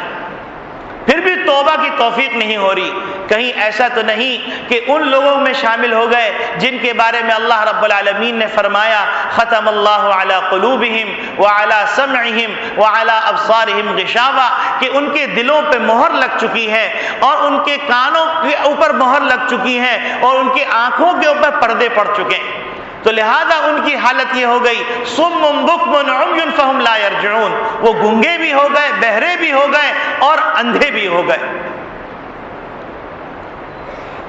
پھر بھی توبہ کی توفیق نہیں ہو رہی۔ کہیں ایسا تو نہیں کہ ان لوگوں میں شامل ہو گئے جن کے بارے میں اللہ رب العالمین نے فرمایا ختم اللہ علی قلوبہم وعلی سمعہم وعلی ابصارہم غشاوہ، کہ ان کے دلوں پہ مہر لگ چکی ہے اور ان کے کانوں کے اوپر مہر لگ چکی ہے اور ان کی آنکھوں کے اوپر پردے پڑ چکے ہیں۔ تو لہذا ان کی حالت یہ ہو گئی صم بکم عمی فہم لا یرجعون، وہ گنگے بھی ہو گئے، بہرے بھی ہو گئے اور اندھے بھی ہو گئے۔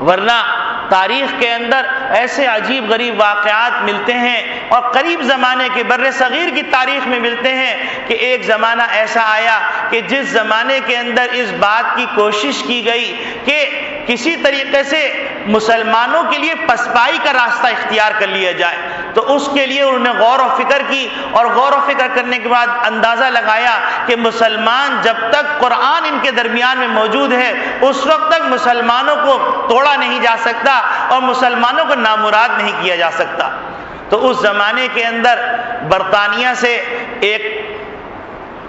ورنہ تاریخ کے اندر ایسے عجیب غریب واقعات ملتے ہیں اور قریب زمانے کے بر صغیر کی تاریخ میں ملتے ہیں کہ ایک زمانہ ایسا آیا کہ جس زمانے کے اندر اس بات کی کوشش کی گئی کہ کسی طریقے سے مسلمانوں کے لیے پسپائی کا راستہ اختیار کر لیا جائے، تو اس کے لیے انہوں نے غور و فکر کی اور غور و فکر کرنے کے بعد اندازہ لگایا کہ مسلمان جب تک قرآن ان کے درمیان میں موجود ہے اس وقت تک مسلمانوں کو توڑا نہیں جا سکتا اور مسلمانوں کو نامراد نہیں کیا جا سکتا۔ تو اس زمانے کے اندر برطانیہ سے ایک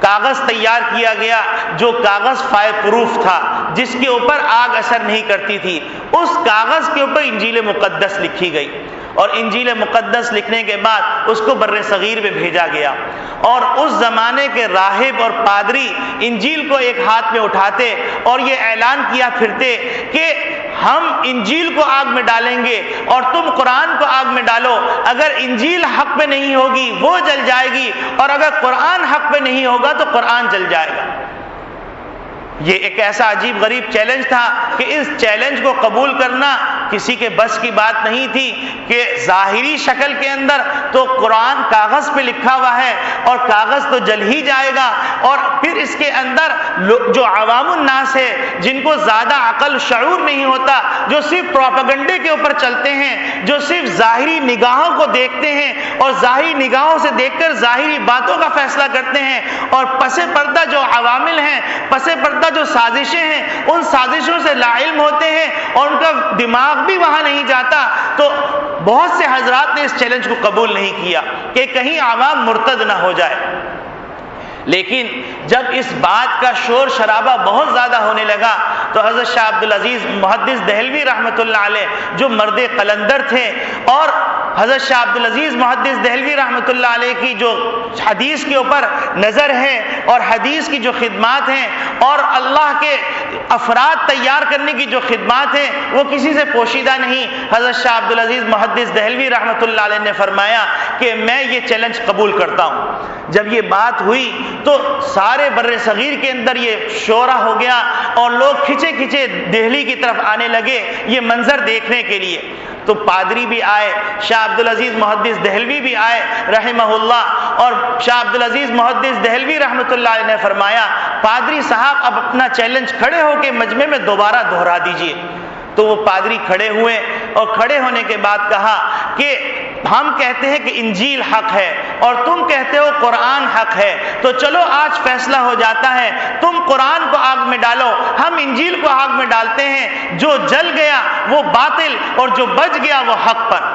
کاغذ تیار کیا گیا جو کاغذ فائر پروف تھا، جس کے اوپر آگ اثر نہیں کرتی تھی۔ اس کاغذ کے اوپر انجیل مقدس لکھی گئی اور انجیل مقدس لکھنے کے بعد اس کو بر صغیر میں بھیجا گیا، اور اس زمانے کے راہب اور پادری انجیل کو ایک ہاتھ میں اٹھاتے اور یہ اعلان کیا پھرتے کہ ہم انجیل کو آگ میں ڈالیں گے اور تم قرآن کو آگ میں ڈالو، اگر انجیل حق پہ نہیں ہوگی وہ جل جائے گی اور اگر قرآن حق پہ نہیں ہوگا تو قرآن جل جائے گا۔ یہ ایک ایسا عجیب غریب چیلنج تھا کہ اس چیلنج کو قبول کرنا کسی کے بس کی بات نہیں تھی کہ ظاہری شکل کے اندر تو قرآن کاغذ پہ لکھا ہوا ہے اور کاغذ تو جل ہی جائے گا، اور پھر اس کے اندر جو عوام الناس ہے جن کو زیادہ عقل شعور نہیں ہوتا، جو صرف پروپیگنڈے کے اوپر چلتے ہیں، جو صرف ظاہری نگاہوں کو دیکھتے ہیں اور ظاہری نگاہوں سے دیکھ کر ظاہری باتوں کا فیصلہ کرتے ہیں، اور پس پردہ جو عوامل ہیں، پس پردہ جو سازشیں ہیں، ان سازشوں سے لا علم ہوتے ہیں اور ان کا دماغ بھی وہاں نہیں جاتا، تو بہت سے حضرات نے اس چیلنج کو قبول نہیں کیا کہ کہیں عوام مرتد نہ ہو جائے۔ لیکن جب اس بات کا شور شرابہ بہت زیادہ ہونے لگا تو حضرت شاہ عبدالعزیز محدث دہلوی رحمۃ اللہ علیہ جو مرد قلندر تھے، اور حضرت شاہ عبدالعزیز محدث دہلوی رحمۃ اللہ علیہ کی جو حدیث کے اوپر نظر ہے اور حدیث کی جو خدمات ہیں اور اللہ کے افراد تیار کرنے کی جو خدمات ہیں وہ کسی سے پوشیدہ نہیں، حضرت شاہ عبدالعزیز محدث دہلوی رحمۃ اللہ علیہ نے فرمایا کہ میں یہ چیلنج قبول کرتا ہوں۔ جب یہ بات ہوئی تو سارے بر صغیر کے اندر یہ شورا ہو گیا اور لوگ کھچے کھچے دہلی کی طرف آنے لگے یہ منظر دیکھنے کے لیے۔ تو پادری بھی آئے، شاہ عبدالعزیز محدث دہلوی بھی آئے رحمہ اللہ، اور شاہ عبدالعزیز محدث دہلوی رحمۃ اللہ علیہ نے فرمایا پادری صاحب اب اپنا چیلنج کھڑے ہو کے مجمع میں دوبارہ دہرا دیجئے۔ تو وہ پادری کھڑے ہوئے اور کھڑے ہونے کے بعد کہا کہ ہم کہتے ہیں کہ انجیل حق ہے اور تم کہتے ہو قرآن حق ہے، تو چلو آج فیصلہ ہو جاتا ہے، تم قرآن کو آگ میں ڈالو، ہم انجیل کو آگ میں ڈالتے ہیں، جو جل گیا وہ باطل اور جو بچ گیا وہ حق پر۔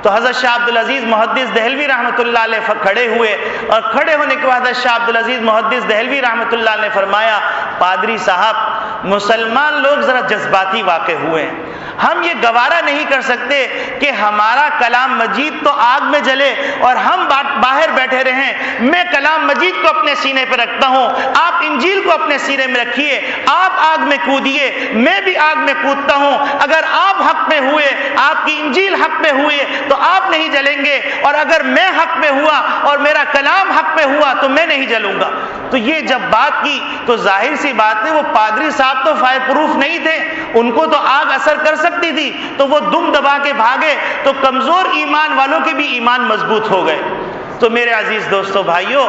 تو حضرت شاہ عبدالعزیز محدث دہلوی رحمۃ اللہ علیہ کھڑے ہوئے، اور کھڑے ہونے کے بعد حضرت شاہ عبدالعزیز محدث دہلوی رحمۃ اللہ علیہ نے فرمایا پادری صاحب مسلمان لوگ ذرا جذباتی واقع ہوئے ہیں، ہم یہ گوارا نہیں کر سکتے کہ ہمارا کلام مجید تو آگ میں جلے اور ہم باہر بیٹھے رہیں۔ میں کلام مجید کو اپنے سینے پہ رکھتا ہوں، آپ انجیل کو اپنے سینے میں رکھیے، آپ آگ میں کودیے، میں بھی آگ میں کودتا ہوں، اگر آپ حق میں ہوئے، آپ کی انجیل حق میں ہوئے تو آپ نہیں جلیں گے، اور اگر میں حق میں ہوا اور میرا کلام حق میں ہوا تو میں نہیں جلوں گا۔ تو یہ جب بات کی تو ظاہر سی بات ہے وہ پادری صاحب تو فائر پروف نہیں تھے، ان کو تو آگ اثر کر سکتی تھی، تو وہ دم دبا کے بھاگے، تو کمزور ایمان والوں کے بھی ایمان مضبوط ہو گئے۔ تو میرے عزیز دوستو بھائیو،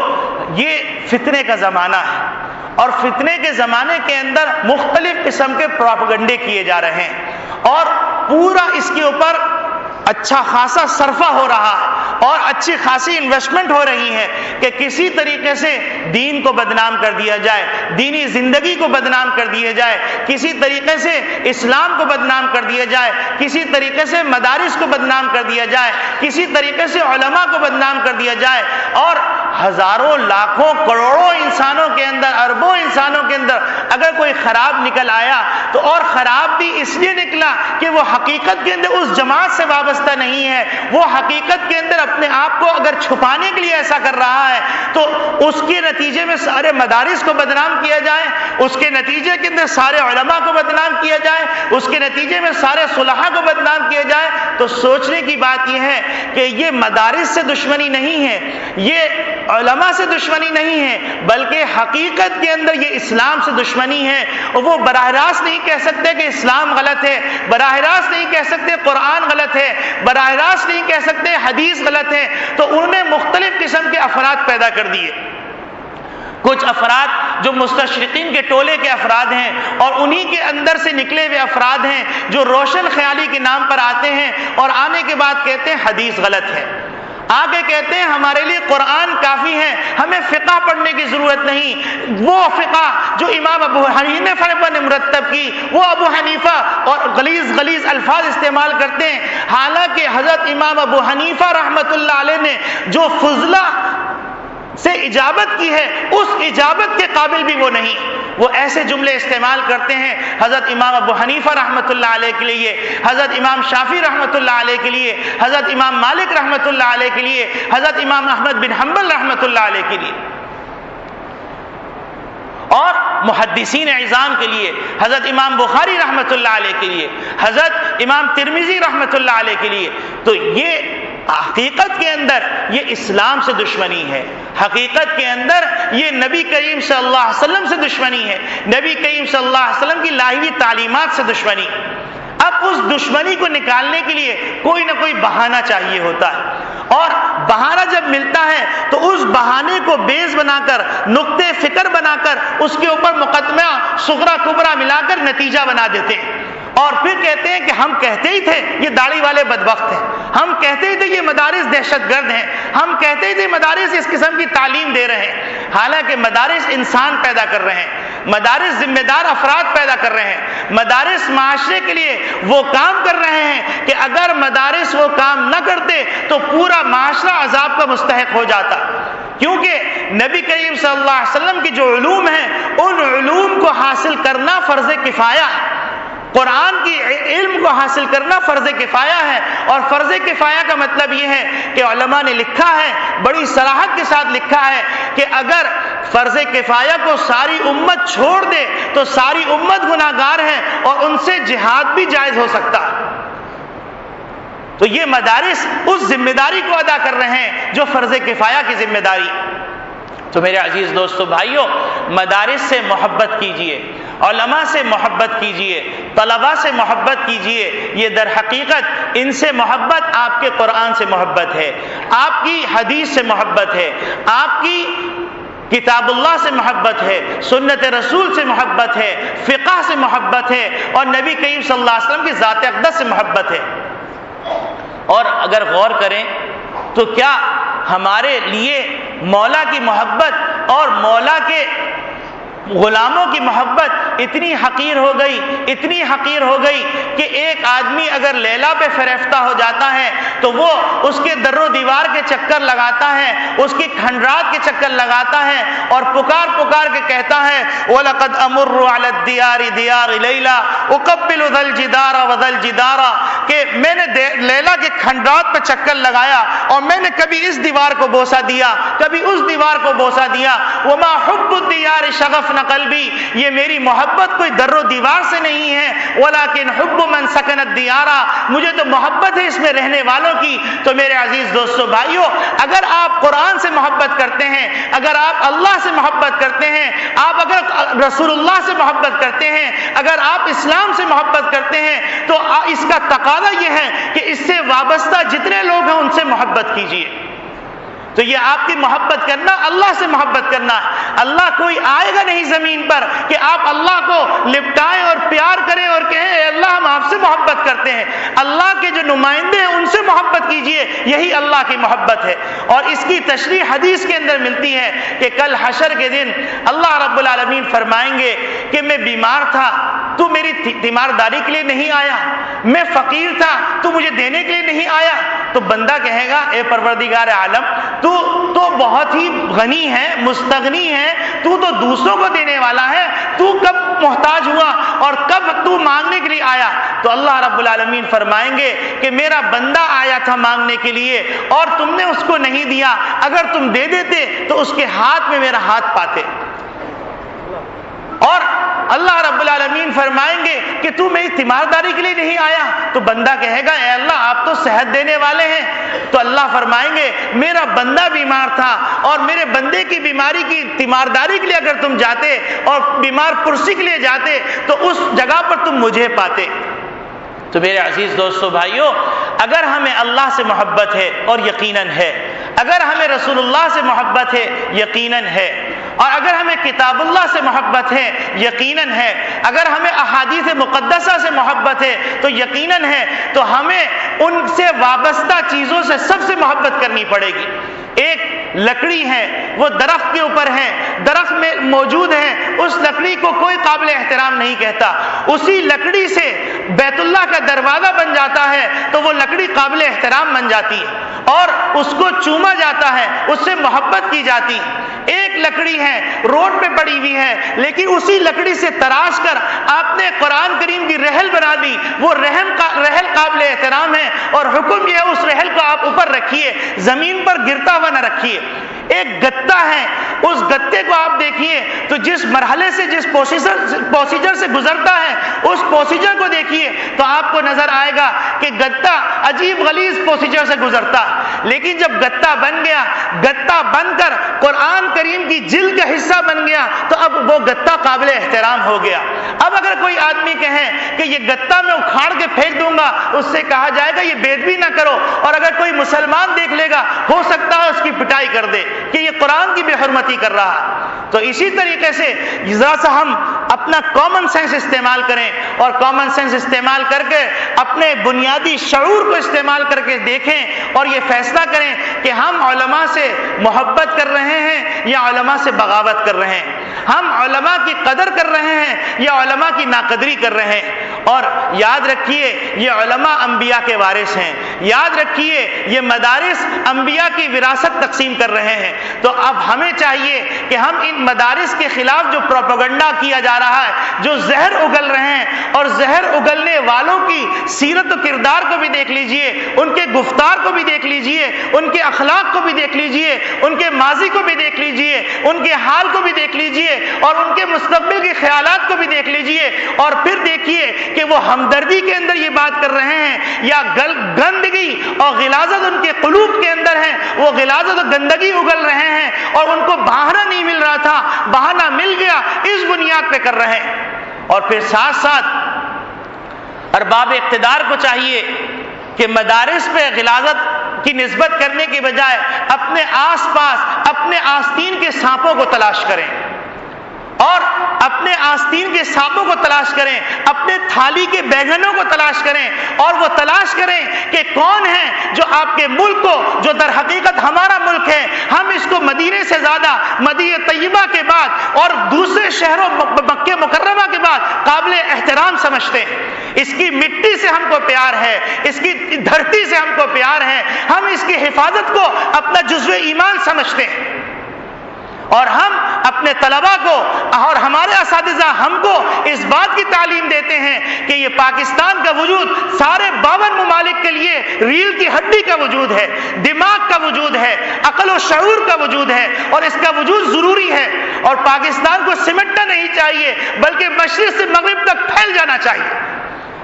یہ فتنے کا زمانہ ہے، اور فتنے کے زمانے کے اندر مختلف قسم کے پروپیگنڈے کیے جا رہے ہیں، اور پورا اس کے اوپر اچھا خاصا صرفہ ہو رہا ہے اور اچھی خاصی انویسٹمنٹ ہو رہی ہے کہ کسی طریقے سے دین کو بدنام کر دیا جائے، دینی زندگی کو بدنام کر دیا جائے، کسی طریقے سے اسلام کو بدنام کر دیا جائے، کسی طریقے سے مدارس کو بدنام کر دیا جائے، کسی طریقے سے علماء کو بدنام کر دیا جائے، اور ہزاروں لاکھوں کروڑوں انسانوں کے اندر، اربوں انسانوں کے اندر اگر کوئی خراب نکل آیا تو اور خراب بھی اس لیے نکلا کہ وہ حقیقت کے اندر اس جماعت سے وابستہ نہیں ہے، وہ حقیقت کے اندر اپنے آپ کو اگر چھپانے کے لیے ایسا کر رہا ہے تو اس کے نتیجے میں سارے مدارس کو بدنام کیا جائے، اس کے نتیجے کے اندر سارے علماء کو بدنام کیا جائے، اس کے نتیجے میں سارے صلحاء کو بدنام کیا جائے، تو سوچنے کی بات یہ ہے کہ یہ مدارس سے دشمنی نہیں ہے، یہ علماء سے دشمنی نہیں ہے، بلکہ حقیقت کے اندر یہ اسلام سے دشمنی ہے۔ اور وہ براہ راست نہیں کہہ سکتے کہ اسلام غلط ہے، براہ راست نہیں کہہ سکتے قرآن غلط ہے، براہ راست نہیں کہہ سکتے حدیث غلط ہے، تو انہوں نے مختلف قسم کے افراد پیدا کر دیے۔ کچھ افراد جو مستشرقین کے ٹولے کے افراد ہیں اور انہی کے اندر سے نکلے ہوئے افراد ہیں جو روشن خیالی کے نام پر آتے ہیں اور آنے کے بعد کہتے ہیں حدیث غلط ہے، آگے کہتے ہیں ہمارے لیے قرآن کافی ہے، ہمیں فقہ پڑھنے کی ضرورت نہیں۔ وہ فقہ جو امام ابو حنیفہ نے مرتب کی، وہ ابو حنیفہ اور غلیظ الفاظ استعمال کرتے ہیں، حالانکہ حضرت امام ابو حنیفہ رحمۃ اللہ علیہ نے جو فضلہ سے اجابت کی ہے اس اجابت کے قابل بھی وہ نہیں۔ وہ ایسے جملے استعمال کرتے ہیں حضرت امام ابو حنیفہ رحمۃ اللہ علیہ کے لیے، حضرت امام شافعی رحمۃ اللہ علیہ کے لیے، حضرت امام مالک رحمۃ اللہ علیہ کے لیے، حضرت امام احمد بن حنبل رحمۃ اللہ علیہ کے لیے، اور محدثین اعظام کے لیے حضرت امام بخاری رحمۃ اللہ علیہ کے لیے، حضرت امام ترمذی رحمۃ اللہ علیہ کے لیے۔ تو یہ حقیقت کے اندر یہ اسلام سے دشمنی ہے، حقیقت کے اندر یہ نبی کریم صلی اللہ علیہ وسلم سے دشمنی ہے، نبی کریم صلی اللہ علیہ وسلم کی لائی ہوئی تعلیمات سے دشمنی۔ اب اس دشمنی کو نکالنے کے لیے کوئی نہ کوئی بہانہ چاہیے ہوتا ہے، اور بہانہ جب ملتا ہے تو اس بہانے کو بیس بنا کر، نقطے فکر بنا کر، اس کے اوپر مقدمہ صغرا کبرا ملا کر نتیجہ بنا دیتے ہیں، اور پھر کہتے ہیں کہ ہم کہتے ہی تھے یہ داڑھی والے بدبخت ہیں، ہم کہتے ہی تھے یہ مدارس دہشت گرد ہیں، ہم کہتے ہی تھے مدارس اس قسم کی تعلیم دے رہے ہیں۔ حالانکہ مدارس انسان پیدا کر رہے ہیں، مدارس ذمہ دار افراد پیدا کر رہے ہیں، مدارس معاشرے کے لیے وہ کام کر رہے ہیں کہ اگر مدارس وہ کام نہ کرتے تو پورا معاشرہ عذاب کا مستحق ہو جاتا، کیونکہ نبی کریم صلی اللہ علیہ وسلم کی جو علوم ہیں ان علوم کو حاصل کرنا فرض کفایہ ہے، قرآن کی علم کو حاصل کرنا فرض کفایہ ہے، اور فرض کفایہ کا مطلب یہ ہے کہ علماء نے لکھا ہے، بڑی صراحت کے ساتھ لکھا ہے کہ اگر فرض کفایہ کو ساری امت چھوڑ دے تو ساری امت گناہگار ہے اور ان سے جہاد بھی جائز ہو سکتا ہے۔ تو یہ مدارس اس ذمہ داری کو ادا کر رہے ہیں جو فرض کفایہ کی ذمہ داری۔ تو میرے عزیز دوستو بھائیوں، مدارس سے محبت کیجئے، علماء سے محبت کیجئے، طلباء سے محبت کیجئے، یہ در حقیقت ان سے محبت آپ کے قرآن سے محبت ہے، آپ کی حدیث سے محبت ہے، آپ کی کتاب اللہ سے محبت ہے، سنت رسول سے محبت ہے، فقہ سے محبت ہے، اور نبی کریم صلی اللہ علیہ وسلم کی ذات اقدس سے محبت ہے۔ اور اگر غور کریں تو کیا ہمارے لیے مولا کی محبت اور مولا کے غلاموں کی محبت اتنی حقیر ہو گئی، اتنی حقیر ہو گئی کہ ایک آدمی اگر لیلا پہ فریفتہ ہو جاتا ہے تو وہ اس کے در و دیوار کے چکر لگاتا ہے، اس کی کھنڈرات کے چکر لگاتا ہے، اور پکار پکار کے کہتا ہے وَلَقَدْ أَمُرُّ عَلَى الدِّيَارِ دِيَارِ لَيْلَا أُقَبِّلُ ذَا الْجِدَارَ وَذَا الْجِدَارَ، کہ میں نے لیلا کے کھنڈرات پہ چکر لگایا اور میں نے کبھی اس دیوار کو بوسہ دیا، کبھی اس دیوار کو بوسہ دیا۔ وَمَا حُبُّ الدِّيَارِ شَغَفْنَ قلبی، یہ میری محبت کوئی در و دیوار سے نہیں ہے، ولیکن حب من سکن الدیار، مجھے تو محبت ہے اس میں رہنے والوں کی۔ تو میرے عزیز دوستو بھائیوں، اگر آپ قرآن سے محبت کرتے ہیں، اگر آپ اللہ سے محبت کرتے ہیں، آپ اگر رسول اللہ سے محبت کرتے ہیں، اگر آپ اسلام سے محبت کرتے ہیں، تو اس کا تقاضا یہ ہے کہ اس سے وابستہ جتنے لوگ ہیں ان سے محبت کیجیے۔ تو یہ آپ کی محبت کرنا اللہ سے محبت کرنا ہے۔ اللہ کوئی آئے گا نہیں زمین پر کہ آپ اللہ کو لپٹائیں اور پیار کریں اور کہیں اے اللہ ہم آپ سے محبت کرتے ہیں۔ اللہ کے جو نمائندے ہیں ان سے محبت کیجئے، یہی اللہ کی محبت ہے۔ اور اس کی تشریح حدیث کے اندر ملتی ہے کہ کل حشر کے دن اللہ رب العالمین فرمائیں گے کہ میں بیمار تھا تو میری تیمارداری کے لیے نہیں آیا، میں فقیر تھا تو مجھے دینے کے لیے نہیں آیا۔ تو بندہ کہے گا اے پروردگار عالم تو بہت ہی غنی ہے، مستغنی ہے، تو دوسروں کو دینے والا ہے، تو کب محتاج ہوا اور کب تو مانگنے کے لیے آیا؟ تو اللہ رب العالمین فرمائیں گے کہ میرا بندہ آیا تھا مانگنے کے لیے اور تم نے اس کو نہیں دیا، اگر تم دے دیتے تو اس کے ہاتھ میں میرا ہاتھ پاتے۔ اور اللہ رب العالمین فرمائیں گے کہ تو میری تیمارداری کے لیے نہیں آیا، تو بندہ کہے گا اے اللہ آپ تو صحت دینے والے ہیں، تو اللہ فرمائیں گے میرا بندہ بیمار تھا اور میرے بندے کی بیماری کی تیمارداری کے لیے اگر تم جاتے اور بیمار پرسی کے لیے جاتے تو اس جگہ پر تم مجھے پاتے۔ تو میرے عزیز دوستو بھائیو، اگر ہمیں اللہ سے محبت ہے اور یقیناً ہے، اگر ہمیں رسول اللہ سے محبت ہے یقیناً ہے، اور اگر ہمیں کتاب اللہ سے محبت ہے یقیناً ہے، اگر ہمیں احادیث مقدسہ سے محبت ہے تو یقیناً ہے، تو ہمیں ان سے وابستہ چیزوں سے سب سے محبت کرنی پڑے گی۔ ایک لکڑی ہے، وہ درخت کے اوپر ہے، درخت میں موجود ہے، اس لکڑی کو کوئی قابل احترام نہیں کہتا، اسی لکڑی سے بیت اللہ کا دروازہ بن جاتا ہے تو وہ لکڑی قابل احترام بن جاتی ہے اور اس کو چوما جاتا ہے، اس سے محبت کی جاتی ہے۔ ایک لکڑی ہے روڈ پہ پڑی ہوئی ہے، لیکن اسی لکڑی سے تراش کر آپ نے قرآن کریم کی رحل بنا دی، وہ رحل قابل احترام ہے اور حکم یہ ہے اس رحل کو آپ اوپر رکھیے، زمین پر گرتا ہوا نہ رکھیے۔ ایک گتا ہے، اس گتے کو آپ دیکھیے تو جس مرحلے سے جس پروسیجر سے گزرتا ہے اس پروسیجر کو دیکھیے تو آپ کو نظر آئے گا کہ گتا عجیب غلیظ پروسیجر سے گزرتا، لیکن جب گتا بن گیا، گتا بن کر قرآن کریم کی جلد کا حصہ بن گیا تو اب وہ گتا قابل احترام ہو گیا۔ اب اگر کوئی آدمی کہے کہ یہ گتا میں اکھاڑ کے پھینک دوں گا، اس سے کہا جائے گا یہ بے ادبی نہ کرو، اور اگر کوئی مسلمان دیکھ لے گا ہو سکتا ہے اس کی پٹائی کر دے کہ یہ قرآن کی بے حرمتی کر رہا۔ تو اسی طریقے سے ذرا سا ہم اپنا کامن سینس استعمال کریں اور کامن سینس استعمال کر کے اپنے بنیادی شعور کو استعمال کر کے دیکھیں اور یہ فیصلہ کریں کہ ہم علماء سے محبت کر رہے ہیں یا علماء سے بغاوت کر رہے ہیں، ہم علماء کی قدر کر رہے ہیں یا علماء کی ناقدری کر رہے ہیں۔ اور یاد رکھیے یہ علماء انبیاء کے وارث ہیں، یاد رکھیے یہ مدارس انبیاء کی وراثت تقسیم کر رہے ہیں۔ تو اب ہمیں چاہیے کہ ہم ان مدارس کے خلاف جو پروپیگنڈا کیا جا رہا ہے، جو زہر اگل رہے ہیں، اور زہر اگلنے والوں کی سیرت و کردار کو بھی دیکھ لیجئے، ان کے گفتار کو بھی دیکھ لیجئے، ان کے اخلاق کو بھی دیکھ لیجئے، ان کے ماضی کو بھی دیکھ لیجئے، ان کے حال کو بھی دیکھ لیجئے، اور ان کے مستقبل کے خیالات کو بھی دیکھ لیجئے، اور پھر دیکھیے کہ وہ ہمدردی کے اندر یہ بات کر رہے ہیں یا گندگی اور غلاظت ان کے قلوب کے اندر ہے، وہ غلاظت اور گندگی اگل رہے ہیں اور ان کو بہانہ نہیں مل رہا تھا، بہانہ مل گیا، اس بنیاد پہ کر رہے ہیں۔ اور پھر ساتھ ساتھ ارباب اقتدار کو چاہیے کہ مدارس پہ غلاظت کی نسبت کرنے کے بجائے اپنے آس پاس اپنے آستین کے سانپوں کو تلاش کریں، اور اپنے آستین کے سانپوں کو تلاش کریں، اپنے تھالی کے بیگنوں کو تلاش کریں، اور وہ تلاش کریں کہ کون ہے جو آپ کے ملک کو، جو در حقیقت ہمارا ملک ہے، ہم اس کو مدینے سے زیادہ، مدینہ طیبہ کے بعد اور دوسرے شہروں مکہ مکرمہ کے بعد قابل احترام سمجھتے ہیں۔ اس کی مٹی سے ہم کو پیار ہے، اس کی دھرتی سے ہم کو پیار ہے، ہم اس کی حفاظت کو اپنا جزو ایمان سمجھتے ہیں، اور ہم اپنے طلباء کو اور ہمارے اساتذہ ہم کو اس بات کی تعلیم دیتے ہیں کہ یہ پاکستان کا وجود سارے 52 ممالک کے لیے ریل کی ہڈی کا وجود ہے، دماغ کا وجود ہے، عقل و شعور کا وجود ہے، اور اس کا وجود ضروری ہے، اور پاکستان کو سمٹنا نہیں چاہیے بلکہ مشرق سے مغرب تک پھیل جانا چاہیے۔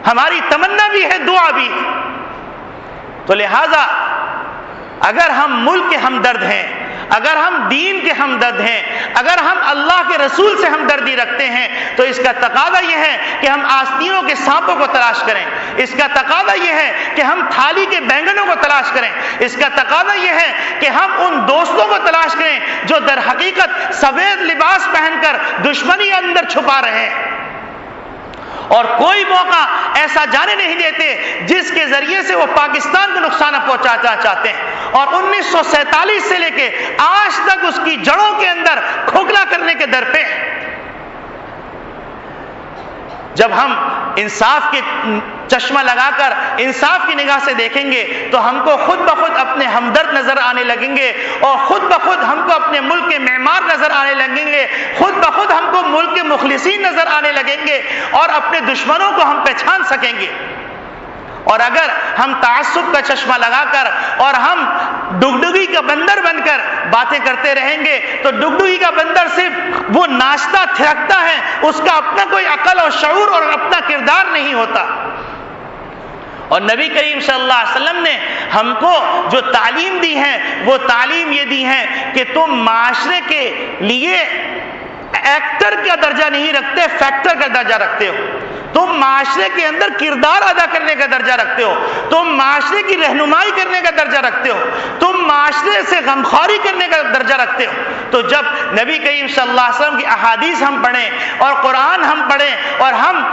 ہماری تمنا بھی ہے، دعا بھی۔ تو لہذا اگر ہم ملک کے ہمدرد ہیں، اگر ہم دین کے ہمدرد ہیں، اگر ہم اللہ کے رسول سے ہمدردی رکھتے ہیں، تو اس کا تقاضا یہ ہے کہ ہم آستینوں کے سانپوں کو تلاش کریں، اس کا تقاضا یہ ہے کہ ہم تھالی کے بینگنوں کو تلاش کریں، اس کا تقاضا یہ ہے کہ ہم ان دوستوں کو تلاش کریں جو در حقیقت سفید لباس پہن کر دشمنی اندر چھپا رہے ہیں، اور کوئی موقع ایسا جانے نہیں دیتے جس کے ذریعے سے وہ پاکستان کو نقصان پہنچانا چاہتے ہیں، اور 1947 سے لے کے آج تک اس کی جڑوں کے اندر کھوکھلا کرنے کے در پہ۔ جب ہم انصاف کے چشمہ لگا کر انصاف کی نگاہ سے دیکھیں گے تو ہم کو خود بخود اپنے ہمدرد نظر آنے لگیں گے، اور خود بخود ہم کو اپنے ملک کے معمار نظر آنے لگیں گے، خود بخود ہم کو ملک کے مخلصین نظر آنے لگیں گے، اور اپنے دشمنوں کو ہم پہچان سکیں گے۔ اور اگر ہم تعصب کا چشمہ لگا کر اور ہم ڈگڈگی کا بندر بن کر باتیں کرتے رہیں گے تو ڈگڈگی کا بندر صرف وہ ناچتا تھرکتا ہے، اس کا اپنا کوئی عقل اور شعور اور اپنا کردار نہیں ہوتا۔ اور نبی کریم صلی اللہ علیہ وسلم نے ہم کو جو تعلیم دی ہے وہ تعلیم یہ دی ہے کہ تم معاشرے کے لیے ایکٹر کا درجہ نہیں رکھتے، فیکٹر کا درجہ رکھتے ہو۔ تم معاشرے کے اندر کردار ادا کرنے کا درجہ رکھتے ہو، تم معاشرے کی رہنمائی کرنے کا درجہ رکھتے ہو، تم معاشرے سے غمخواری کرنے کا درجہ رکھتے ہو۔ تو جب نبی کریم صلی اللہ علیہ وسلم کی احادیث ہم پڑھیں اور قرآن ہم پڑھیں اور ہم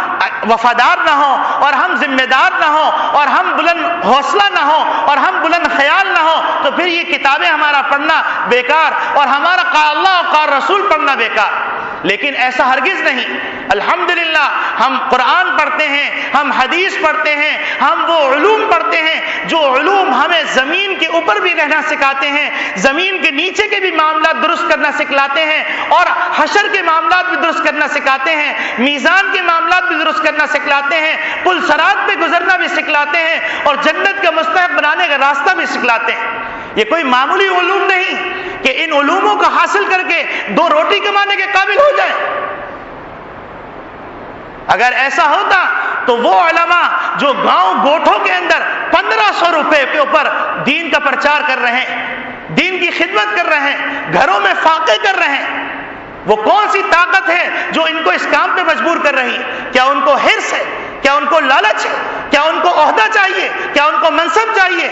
وفادار نہ ہوں اور ہم ذمہ دار نہ ہوں اور ہم بلند حوصلہ نہ ہوں اور ہم بلند خیال نہ ہوں تو پھر یہ کتابیں ہمارا پڑھنا بیکار اور ہمارا قال اللہ اور قال رسول پڑھنا بیکار۔ لیکن ایسا ہرگز نہیں، الحمدللہ ہم قرآن پڑھتے ہیں، ہم حدیث پڑھتے ہیں، ہم وہ علوم پڑھتے ہیں جو علوم ہمیں زمین کے اوپر بھی رہنا سکھاتے ہیں، زمین کے نیچے کے بھی معاملات درست کرنا سکھلاتے ہیں، اور حشر کے معاملات بھی درست کرنا سکھاتے ہیں، میزان کے معاملات بھی درست کرنا سکھلاتے ہیں، پل صراط پہ گزرنا بھی سکھلاتے ہیں، اور جنت کا مستحق بنانے کا راستہ بھی سکھلاتے ہیں۔ یہ کوئی معمولی علوم نہیں کہ ان علوموں کو حاصل کر کے دو روٹی کمانے کے قابل ہو جائیں۔ اگر ایسا ہوتا تو وہ علماء جو گاؤں گوٹھوں کے اندر 1500 روپے کے اوپر دین کا پرچار کر رہے ہیں، دین کی خدمت کر رہے ہیں، گھروں میں فاقے کر رہے ہیں، وہ کون سی طاقت ہے جو ان کو اس کام پہ مجبور کر رہی؟ کیا ان کو حرص ہے؟ کیا ان کو لالچ ہے؟ کیا ان کو عہدہ چاہیے؟ کیا ان کو منصب چاہیے؟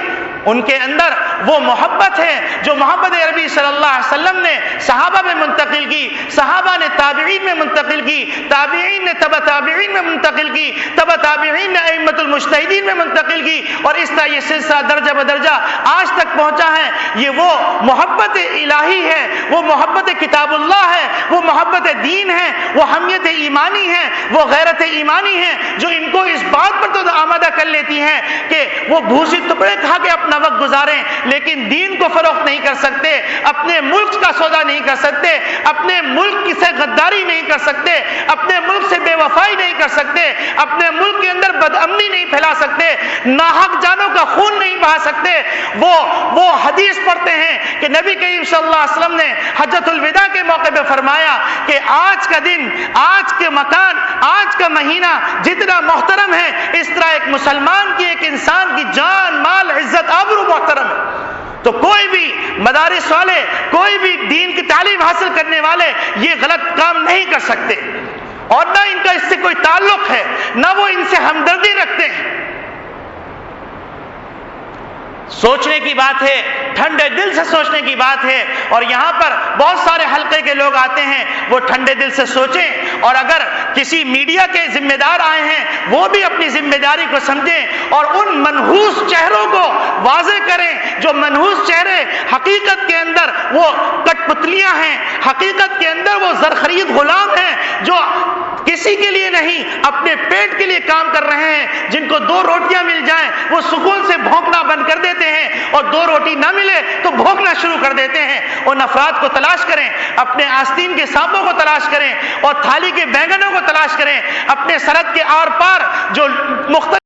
ان کے اندر وہ محبت ہے جو محمد عربی صلی اللہ علیہ وسلم نے صحابہ میں منتقل کی، صحابہ نے تابعین میں منتقل کی، تابعین نے تبع تابعین میں منتقل کی، تبع تابعین نے ائمۃ المجتہدین میں منتقل کی، اور اس طرح یہ سلسلہ درجہ بدرجہ آج تک پہنچا ہے۔ یہ وہ محبت الہی ہے، وہ محبت کتاب اللہ ہے، وہ محبت دین ہے، وہ حمیت ایمانی ہے، وہ غیرت ایمانی ہے جو ان کو اس بات پر تو آمادہ کر لیتی ہیں کہ وہ بھوسی ٹکڑے کھا کے اپنا وقت گزاریں لیکن دین کو فروخت نہیں کر سکتے، اپنے ملک کا سودا نہیں کر سکتے، اپنے ملک سے غداری نہیں کر سکتے، اپنے ملک سے بے وفائی نہیں کر سکتے، اپنے ملک کے اندر بدامنی نہیں پھیلا سکتے، ناحق جانوں کا خون نہیں بہا سکتے۔ وہ حدیث پڑھتے ہیں کہ نبی کریم صلی اللہ علیہ وسلم نے حجۃ الوداع کے موقع پہ فرمایا کہ آج کا دن، آج کے مکان، آج کا مہینہ جتنا محترم ہے اس طرح ایک مسلمان کی، ایک انسان کی جان، مال، عزت، آبرو محترم ہے۔ تو کوئی بھی مدارس والے، کوئی بھی دین کی تعلیم حاصل کرنے والے یہ غلط کام نہیں کر سکتے، اور نہ ان کا اس سے کوئی تعلق ہے، نہ وہ ان سے ہمدردی رکھتے ہیں۔ سوچنے کی بات ہے، ٹھنڈے دل سے سوچنے کی بات ہے، اور یہاں پر بہت سارے حلقے کے لوگ آتے ہیں، وہ ٹھنڈے دل سے سوچیں، اور اگر کسی میڈیا کے ذمہ دار آئے ہیں وہ بھی اپنی ذمہ داری کو سمجھیں اور ان منحوس چہروں کو واضح کریں جو منحوس چہرے حقیقت کے اندر وہ کٹ پتلیاں ہیں، حقیقت کے اندر وہ زرخرید غلام ہیں جو کسی کے لیے نہیں اپنے پیٹ کے لیے کام کر رہے ہیں، جن کو دو روٹیاں مل جائیں وہ سکون سے بھونکنا بند کر دیتے ہیں، اور دو روٹی نہ ملے تو بھونکنا شروع کر دیتے ہیں۔ ان افراد کو تلاش کریں، اپنے آستین کے سانپوں کو تلاش کریں اور تھالی کے بینگنوں کو تلاش کریں، اپنے سرحد کے آر پار جو مختلف